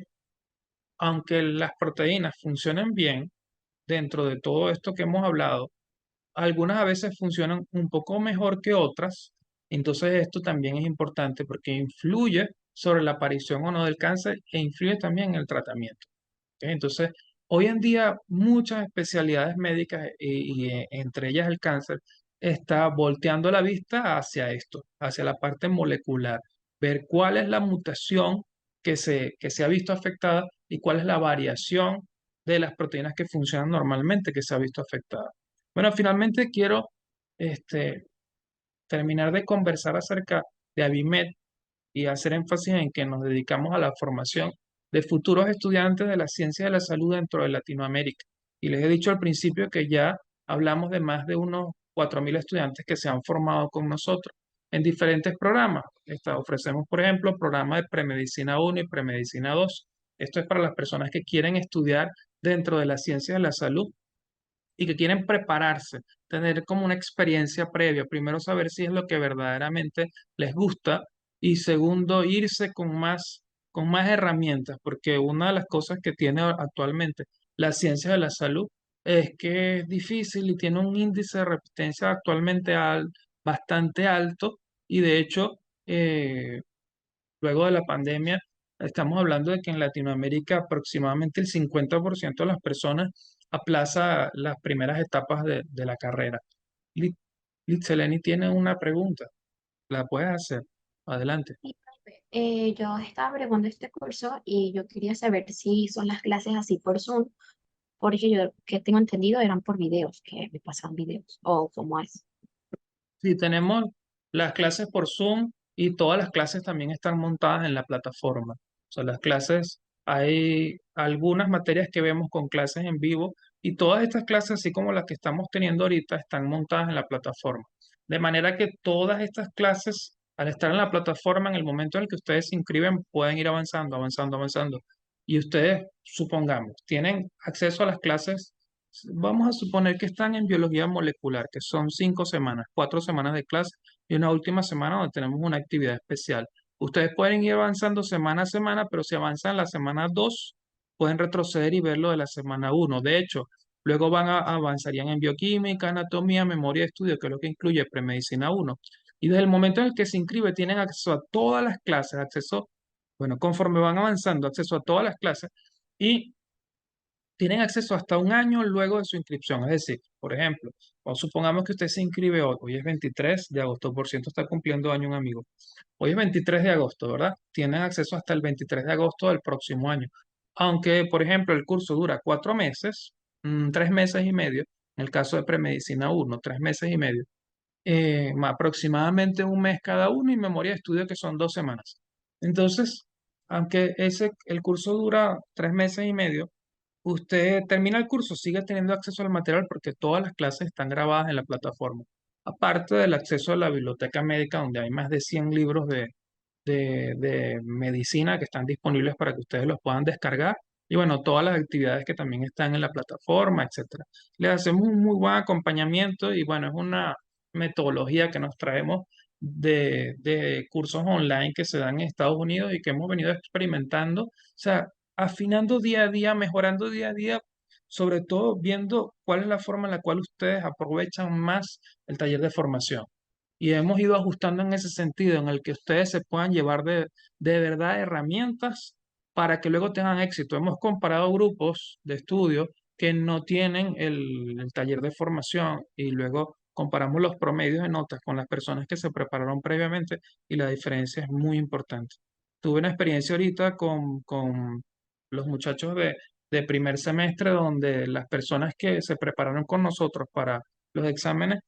aunque las proteínas funcionen bien dentro de todo esto que hemos hablado, algunas a veces funcionan un poco mejor que otras, entonces esto también es importante porque influye sobre la aparición o no del cáncer e influye también en el tratamiento. ¿Ok? Entonces, hoy en día muchas especialidades médicas entre ellas el cáncer está volteando la vista hacia esto, hacia la parte molecular, ver cuál es la mutación que se ha visto afectada y cuál es la variación de las proteínas que funcionan normalmente que se ha visto afectada. Bueno, finalmente quiero este, terminar de conversar acerca de Abimed y hacer énfasis en que nos dedicamos a la formación de futuros estudiantes de la ciencia de la salud dentro de Latinoamérica. Y les he dicho al principio que ya hablamos de más de unos 4.000 estudiantes que se han formado con nosotros en diferentes programas. Ofrecemos, por ejemplo, programas de premedicina 1 y premedicina 2. Esto es para las personas que quieren estudiar dentro de la ciencia de la salud y que quieren prepararse, tener como una experiencia previa. Primero, saber si es lo que verdaderamente les gusta y segundo, irse con más herramientas, porque una de las cosas que tiene actualmente la ciencia de la salud es que es difícil y tiene un índice de resistencia actualmente bastante alto y de hecho, eh, luego de la pandemia, estamos hablando de que en Latinoamérica aproximadamente el 50% de las personas aplaza las primeras etapas de la carrera. Lit- Litzeleni tiene una pregunta, ¿la puedes hacer? Adelante. Sí, profe. Yo estaba averiguando este curso y yo quería saber si son las clases así por Zoom, porque yo que tengo entendido eran por videos, que me pasaban videos, o cómo es. Sí, tenemos las clases por Zoom y todas las clases también están montadas en la plataforma. O sea, las clases, hay algunas materias que vemos con clases en vivo y todas estas clases, así como las que estamos teniendo ahorita, están montadas en la plataforma. De manera que todas estas clases, al estar en la plataforma, en el momento en el que ustedes se inscriben, pueden ir avanzando, avanzando, avanzando. Y ustedes, supongamos, tienen acceso a las clases. Vamos a suponer que están en biología molecular, que son 5 semanas, 4 semanas de clase y una última semana donde tenemos una actividad especial. Ustedes pueden ir avanzando semana a semana, pero si avanzan la semana 2 pueden retroceder y ver lo de la semana uno. De hecho, luego avanzarían en bioquímica, anatomía, memoria de estudio, que es lo que incluye premedicina uno. Y desde el momento en el que se inscribe, tienen acceso a todas las clases, bueno, conforme van avanzando, acceso a todas las clases. Y tienen acceso hasta un año luego de su inscripción. Es decir, por ejemplo, o supongamos que usted se inscribe hoy es 23 de agosto, por ciento está cumpliendo año un amigo. Hoy es 23 de agosto, ¿verdad? Tienen acceso hasta el 23 de agosto del próximo año. Aunque, por ejemplo, el curso dura 4 meses, 3 meses y medio, en el caso de premedicina uno 3 meses y medio, aproximadamente un mes cada uno y memoria de estudio que son 2 semanas. Entonces, aunque el curso dura 3 meses y medio, usted termina el curso, sigue teniendo acceso al material porque todas las clases están grabadas en la plataforma. Aparte del acceso a la biblioteca médica, donde hay más de 100 libros de medicina que están disponibles para que ustedes los puedan descargar. Y bueno, todas las actividades que también están en la plataforma, etcétera. Les hacemos un muy buen acompañamiento y bueno, es una metodología que nos traemos de cursos online que se dan en Estados Unidos y que hemos venido experimentando. O sea, afinando día a día, mejorando día a día, sobre todo viendo cuál es la forma en la cual ustedes aprovechan más el taller de formación. Y hemos ido ajustando en ese sentido, en el que ustedes se puedan llevar de verdad herramientas para que luego tengan éxito. Hemos comparado grupos de estudio que no tienen el taller de formación y luego comparamos los promedios de notas con las personas que se prepararon previamente y la diferencia es muy importante. Tuve una experiencia ahorita con los muchachos de primer semestre donde las personas que se prepararon con nosotros para los exámenes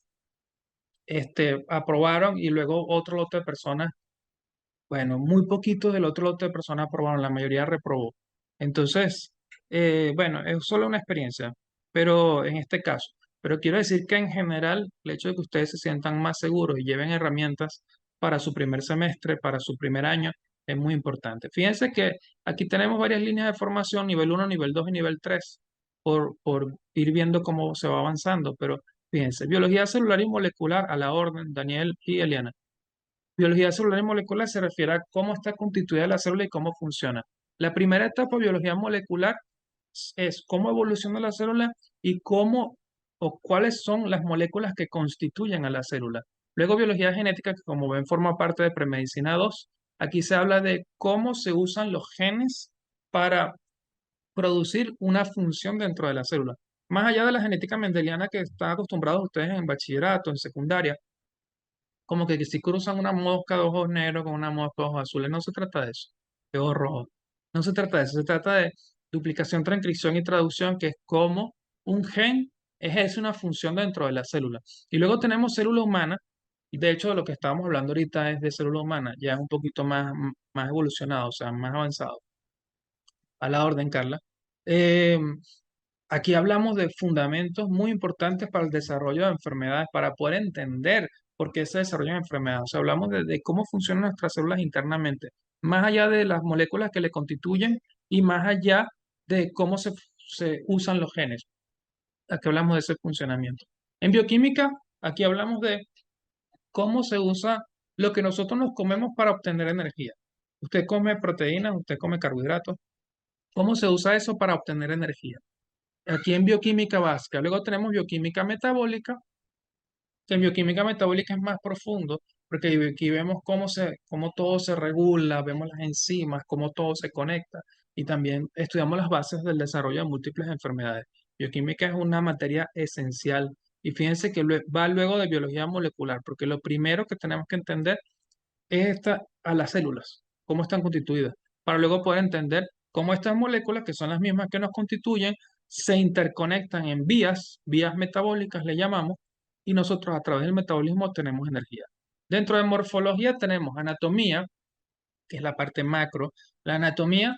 aprobaron y luego otro lote de personas, bueno, muy poquitos del otro lote de personas aprobaron, la mayoría reprobó. Entonces, bueno, es solo una experiencia, pero en este caso, pero quiero decir que en general el hecho de que ustedes se sientan más seguros y lleven herramientas para su primer semestre, para su primer año, es muy importante. Fíjense que aquí tenemos varias líneas de formación, nivel uno, nivel 2 y nivel 3 por ir viendo cómo se va avanzando, pero fíjense, biología celular y molecular a la orden, Daniel y Eliana. Biología celular y molecular se refiere a cómo está constituida la célula y cómo funciona. La primera etapa de biología molecular es cómo evoluciona la célula y cómo o cuáles son las moléculas que constituyen a la célula. Luego biología genética, que como ven forma parte de premedicina 2. Aquí se habla de cómo se usan los genes para producir una función dentro de la célula. Más allá de la genética mendeliana que están acostumbrados ustedes en bachillerato, en secundaria, como que si cruzan una mosca de ojos negros con una mosca de ojos azules, no se trata de eso, de ojos rojos. No se trata de eso, se trata de duplicación, transcripción y traducción, que es como un gen ejerce una función dentro de la célula. Y luego tenemos célula humana, y de hecho de lo que estábamos hablando ahorita es de célula humana, ya es un poquito más evolucionado, o sea, más avanzado. A la orden, Carla. Eh, Aquí hablamos de fundamentos muy importantes para el desarrollo de enfermedades, para poder entender por qué se desarrollan enfermedades. O sea, hablamos de cómo funcionan nuestras células internamente, más allá de las moléculas que le constituyen y más allá de cómo se usan los genes. Aquí hablamos de ese funcionamiento. En bioquímica, aquí hablamos de cómo se usa lo que nosotros nos comemos para obtener energía. Usted come proteínas, usted come carbohidratos. ¿Cómo se usa eso para obtener energía? Aquí en bioquímica básica. Luego tenemos bioquímica metabólica, que en bioquímica metabólica es más profundo, porque aquí vemos cómo todo se regula, vemos las enzimas, cómo todo se conecta, y también estudiamos las bases del desarrollo de múltiples enfermedades. Bioquímica es una materia esencial, y fíjense que va luego de biología molecular, porque lo primero que tenemos que entender es a las células, cómo están constituidas, para luego poder entender cómo estas moléculas, que son las mismas que nos constituyen, se interconectan en vías metabólicas le llamamos, y nosotros a través del metabolismo tenemos energía. Dentro de morfología tenemos anatomía, que es la parte macro. La anatomía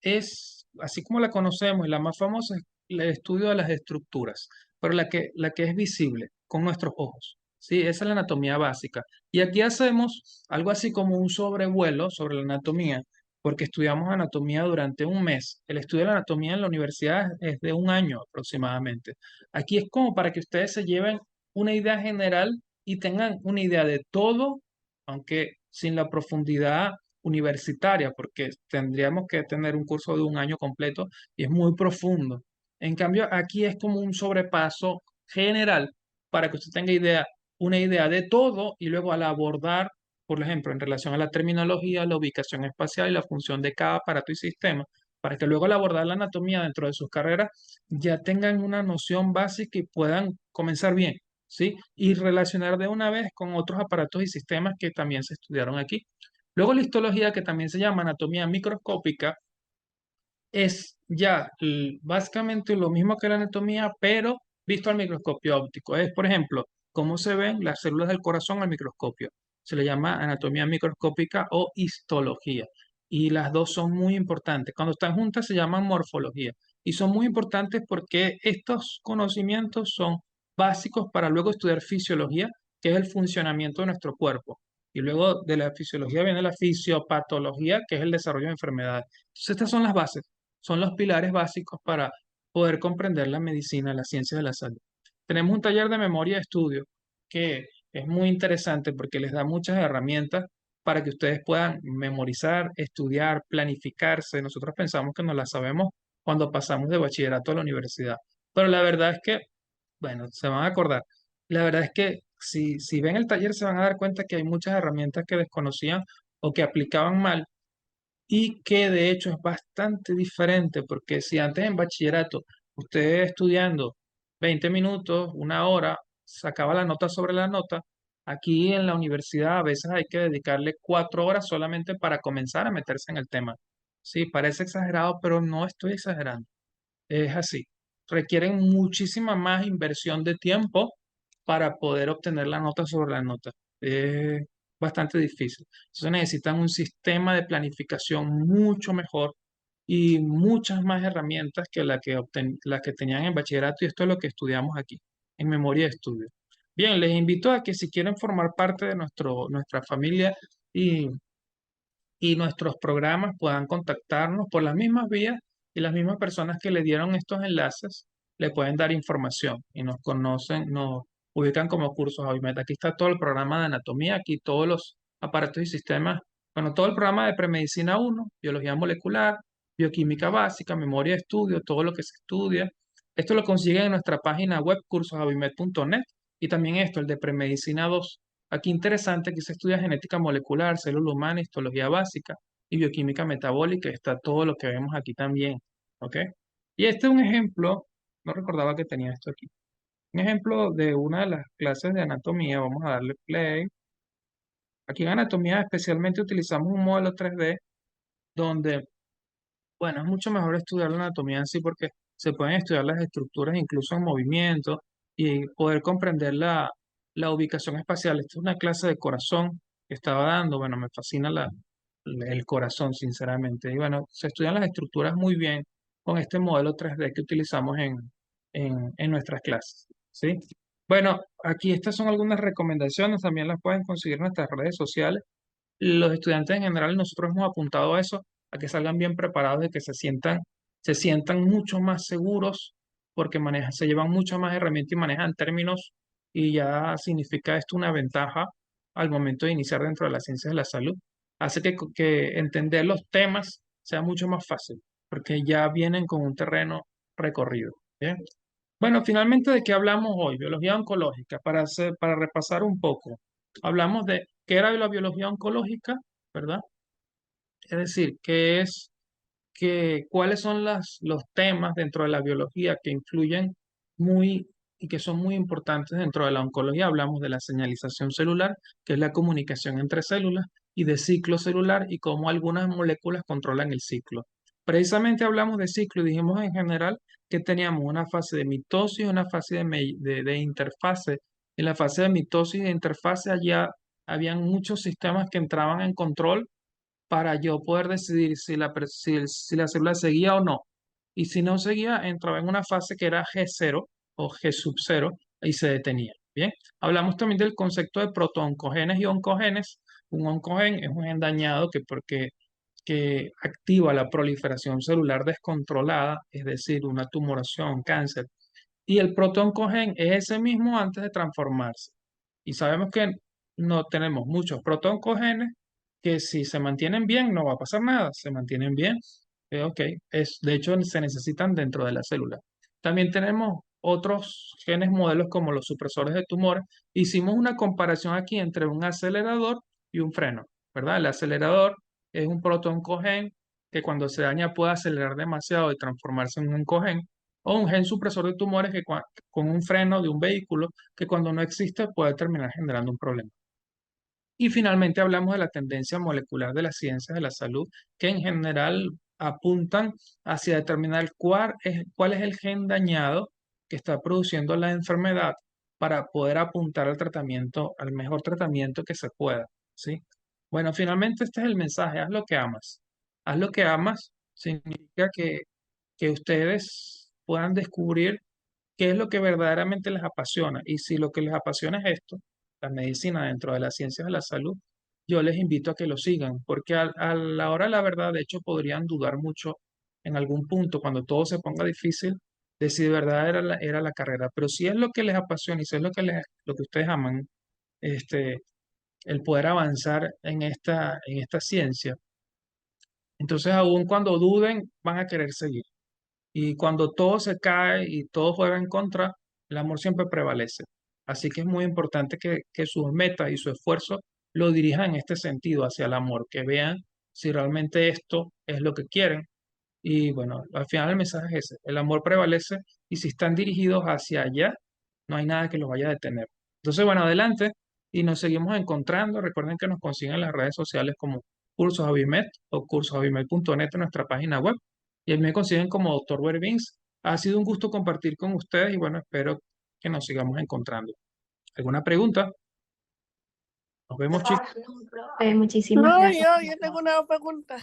es, así como la conocemos, y la más famosa es el estudio de las estructuras, pero la que es visible con nuestros ojos. Sí, esa es la anatomía básica. Y aquí hacemos algo así como un sobrevuelo sobre la anatomía, porque estudiamos anatomía durante un mes. El estudio de la anatomía en la universidad es de un año aproximadamente. Aquí es como para que ustedes se lleven una idea general y tengan una idea de todo, aunque sin la profundidad universitaria, porque tendríamos que tener un curso de un año completo y es muy profundo. En cambio, aquí es como un sobrepaso general para que usted tenga una idea de todo y luego al abordar, por ejemplo, en relación a la terminología, la ubicación espacial y la función de cada aparato y sistema, para que luego al abordar la anatomía dentro de sus carreras ya tengan una noción básica y puedan comenzar bien, ¿sí? Y relacionar de una vez con otros aparatos y sistemas que también se estudiaron aquí. Luego la histología, que también se llama anatomía microscópica, es ya básicamente lo mismo que la anatomía, pero visto al microscopio óptico. Es, por ejemplo, cómo se ven las células del corazón al microscopio. Se le llama anatomía microscópica o histología. Y las dos son muy importantes. Cuando están juntas se llaman morfología. Y son muy importantes porque estos conocimientos son básicos para luego estudiar fisiología, que es el funcionamiento de nuestro cuerpo. Y luego de la fisiología viene la fisiopatología, que es el desarrollo de enfermedades. Entonces, estas son las bases, son los pilares básicos para poder comprender la medicina, la ciencia de la salud. Tenemos un taller de memoria de estudio que es muy interesante porque les da muchas herramientas para que ustedes puedan memorizar, estudiar, planificarse. Nosotros pensamos que nos la sabemos cuando pasamos de bachillerato a la universidad, pero la verdad es que, bueno, se van a acordar. La verdad es que si ven el taller se van a dar cuenta que hay muchas herramientas que desconocían o que aplicaban mal y que de hecho es bastante diferente, porque si antes en bachillerato usted estudiando 20 minutos, una hora, sacaba la nota sobre la nota, aquí en la universidad a veces hay que dedicarle 4 horas solamente para comenzar a meterse en el tema. Sí, parece exagerado, pero no estoy exagerando. Es así. Requieren muchísima más inversión de tiempo para poder obtener la nota sobre la nota. Es bastante difícil. Entonces necesitan un sistema de planificación mucho mejor y muchas más herramientas que las que tenían en bachillerato, y esto es lo que estudiamos aquí, en memoria de estudio. Bien, les invito a que si quieren formar parte de nuestra familia y nuestros programas puedan contactarnos por las mismas vías, y las mismas personas que le dieron estos enlaces le pueden dar información y nos conocen, nos ubican como cursos Avimed. Aquí está todo el programa de anatomía, aquí todos los aparatos y sistemas, bueno, todo el programa de premedicina uno, biología molecular, bioquímica básica, memoria de estudio, todo lo que se estudia. Esto lo consiguen en nuestra página web cursosavimed.net, y también esto, el de premedicina 2. Aquí interesante, que se estudia genética molecular, célula humana, histología básica y bioquímica metabólica. Está todo lo que vemos aquí también. ¿Ok? Y este es un ejemplo, no recordaba que tenía esto aquí. Un ejemplo de una de las clases de anatomía. Vamos a darle play. Aquí en anatomía especialmente utilizamos un modelo 3D donde, bueno, es mucho mejor estudiar la anatomía en sí porque se pueden estudiar las estructuras incluso en movimiento y poder comprender la ubicación espacial. Esta es una clase de corazón que estaba dando. Bueno, me fascina el corazón, sinceramente. Y bueno, se estudian las estructuras muy bien con este modelo 3D que utilizamos en nuestras clases. ¿Sí? Bueno, aquí estas son algunas recomendaciones. También las pueden conseguir en nuestras redes sociales. Los estudiantes en general, nosotros hemos apuntado a eso, a que salgan bien preparados y que se sientan mucho más seguros porque se llevan muchas más herramientas y manejan términos, y ya significa esto una ventaja al momento de iniciar dentro de las ciencias de la salud. Hace que entender los temas sea mucho más fácil porque ya vienen con un terreno recorrido. ¿Bien? Bueno, finalmente, ¿de qué hablamos hoy? Biología oncológica. Para repasar un poco, hablamos de qué era la biología oncológica, ¿verdad? Es decir, cuáles son los temas dentro de la biología que influyen muy y que son muy importantes dentro de la oncología. Hablamos de la señalización celular, que es la comunicación entre células, y de ciclo celular y cómo algunas moléculas controlan el ciclo. Precisamente hablamos de ciclo y dijimos en general que teníamos una fase de mitosis y una fase de interfase. En la fase de mitosis e interfase allá habían muchos sistemas que entraban en control para yo poder decidir si la célula seguía o no. Y si no seguía, entraba en una fase que era G0 o G sub 0 y se detenía. Bien, hablamos también del concepto de protooncogenes y oncogenes. Un oncogen es un gen dañado que activa la proliferación celular descontrolada, es decir, una tumoración, cáncer. Y el protooncogen es ese mismo antes de transformarse. Y sabemos que no tenemos muchos protooncogenes que si se mantienen bien no va a pasar nada, se mantienen bien, ok, de hecho se necesitan dentro de la célula. También tenemos otros genes modelos como los supresores de tumores. Hicimos una comparación aquí entre un acelerador y un freno, ¿verdad? El acelerador es un protón cogen que cuando se daña puede acelerar demasiado y transformarse en un cogen, o un gen supresor de tumores que con un freno de un vehículo que cuando no existe puede terminar generando un problema. Y finalmente hablamos de la tendencia molecular de las ciencias de la salud, que en general apuntan hacia determinar cuál es el gen dañado que está produciendo la enfermedad para poder apuntar al tratamiento, al mejor tratamiento que se pueda, ¿sí? Bueno, finalmente este es el mensaje, haz lo que amas. Haz lo que amas significa que ustedes puedan descubrir qué es lo que verdaderamente les apasiona. Y si lo que les apasiona es esto, la medicina dentro de las ciencias de la salud, yo les invito a que lo sigan, porque a la hora de la verdad, de hecho, podrían dudar mucho en algún punto, cuando todo se ponga difícil, de si de verdad era la carrera. Pero si es lo que les apasiona y si es lo que ustedes aman, este, el poder avanzar en esta ciencia, entonces aun cuando duden, van a querer seguir. Y cuando todo se cae y todo juega en contra, el amor siempre prevalece. Así que es muy importante que sus metas y su esfuerzo lo dirijan en este sentido, hacia el amor, que vean si realmente esto es lo que quieren. Y bueno, al final el mensaje es ese, el amor prevalece y si están dirigidos hacia allá, no hay nada que los vaya a detener. Entonces, bueno, adelante y nos seguimos encontrando. Recuerden que nos consiguen en las redes sociales como Cursos Abimed o cursosabimed.net en nuestra página web. Y me consiguen como Doctor Berbins. Ha sido un gusto compartir con ustedes y bueno, espero que nos sigamos encontrando. ¿Alguna pregunta? Nos vemos, chicos. Muchísimas No, gracias por yo tengo una pregunta.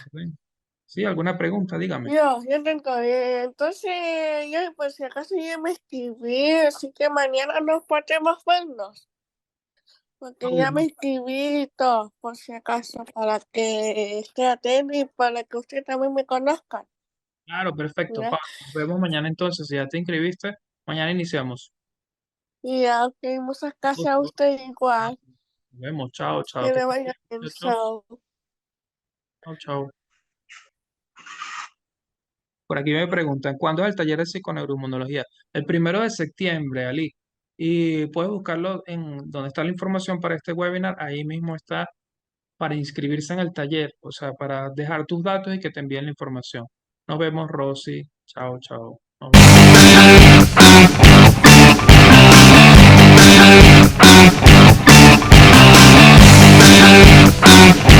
Sí, ¿alguna pregunta? Dígame. Yo tengo. Entonces, yo, por si acaso yo me escribí, así que mañana nos podemos vernos. Porque ya me escribí y todo, por si acaso, para que esté atento y para que usted también me conozca. Claro, perfecto. ¿Ya? Pablo, nos vemos mañana entonces. Si ya te inscribiste, mañana iniciamos. Y ya, ok, muchas gracias a usted igual. Nos vemos. Chao, chao. Que Que le estés vaya bien, bien, muchachos. chao. Chao, chao. Por aquí me preguntan, ¿cuándo es el taller de psiconeuroinmunología? El 1 de septiembre, Ali. Y puedes buscarlo en donde está la información para este webinar. Ahí mismo está para inscribirse en el taller, o sea, para dejar tus datos y que te envíen la información. Nos vemos, Rosy. Chao, chao. Nos vemos.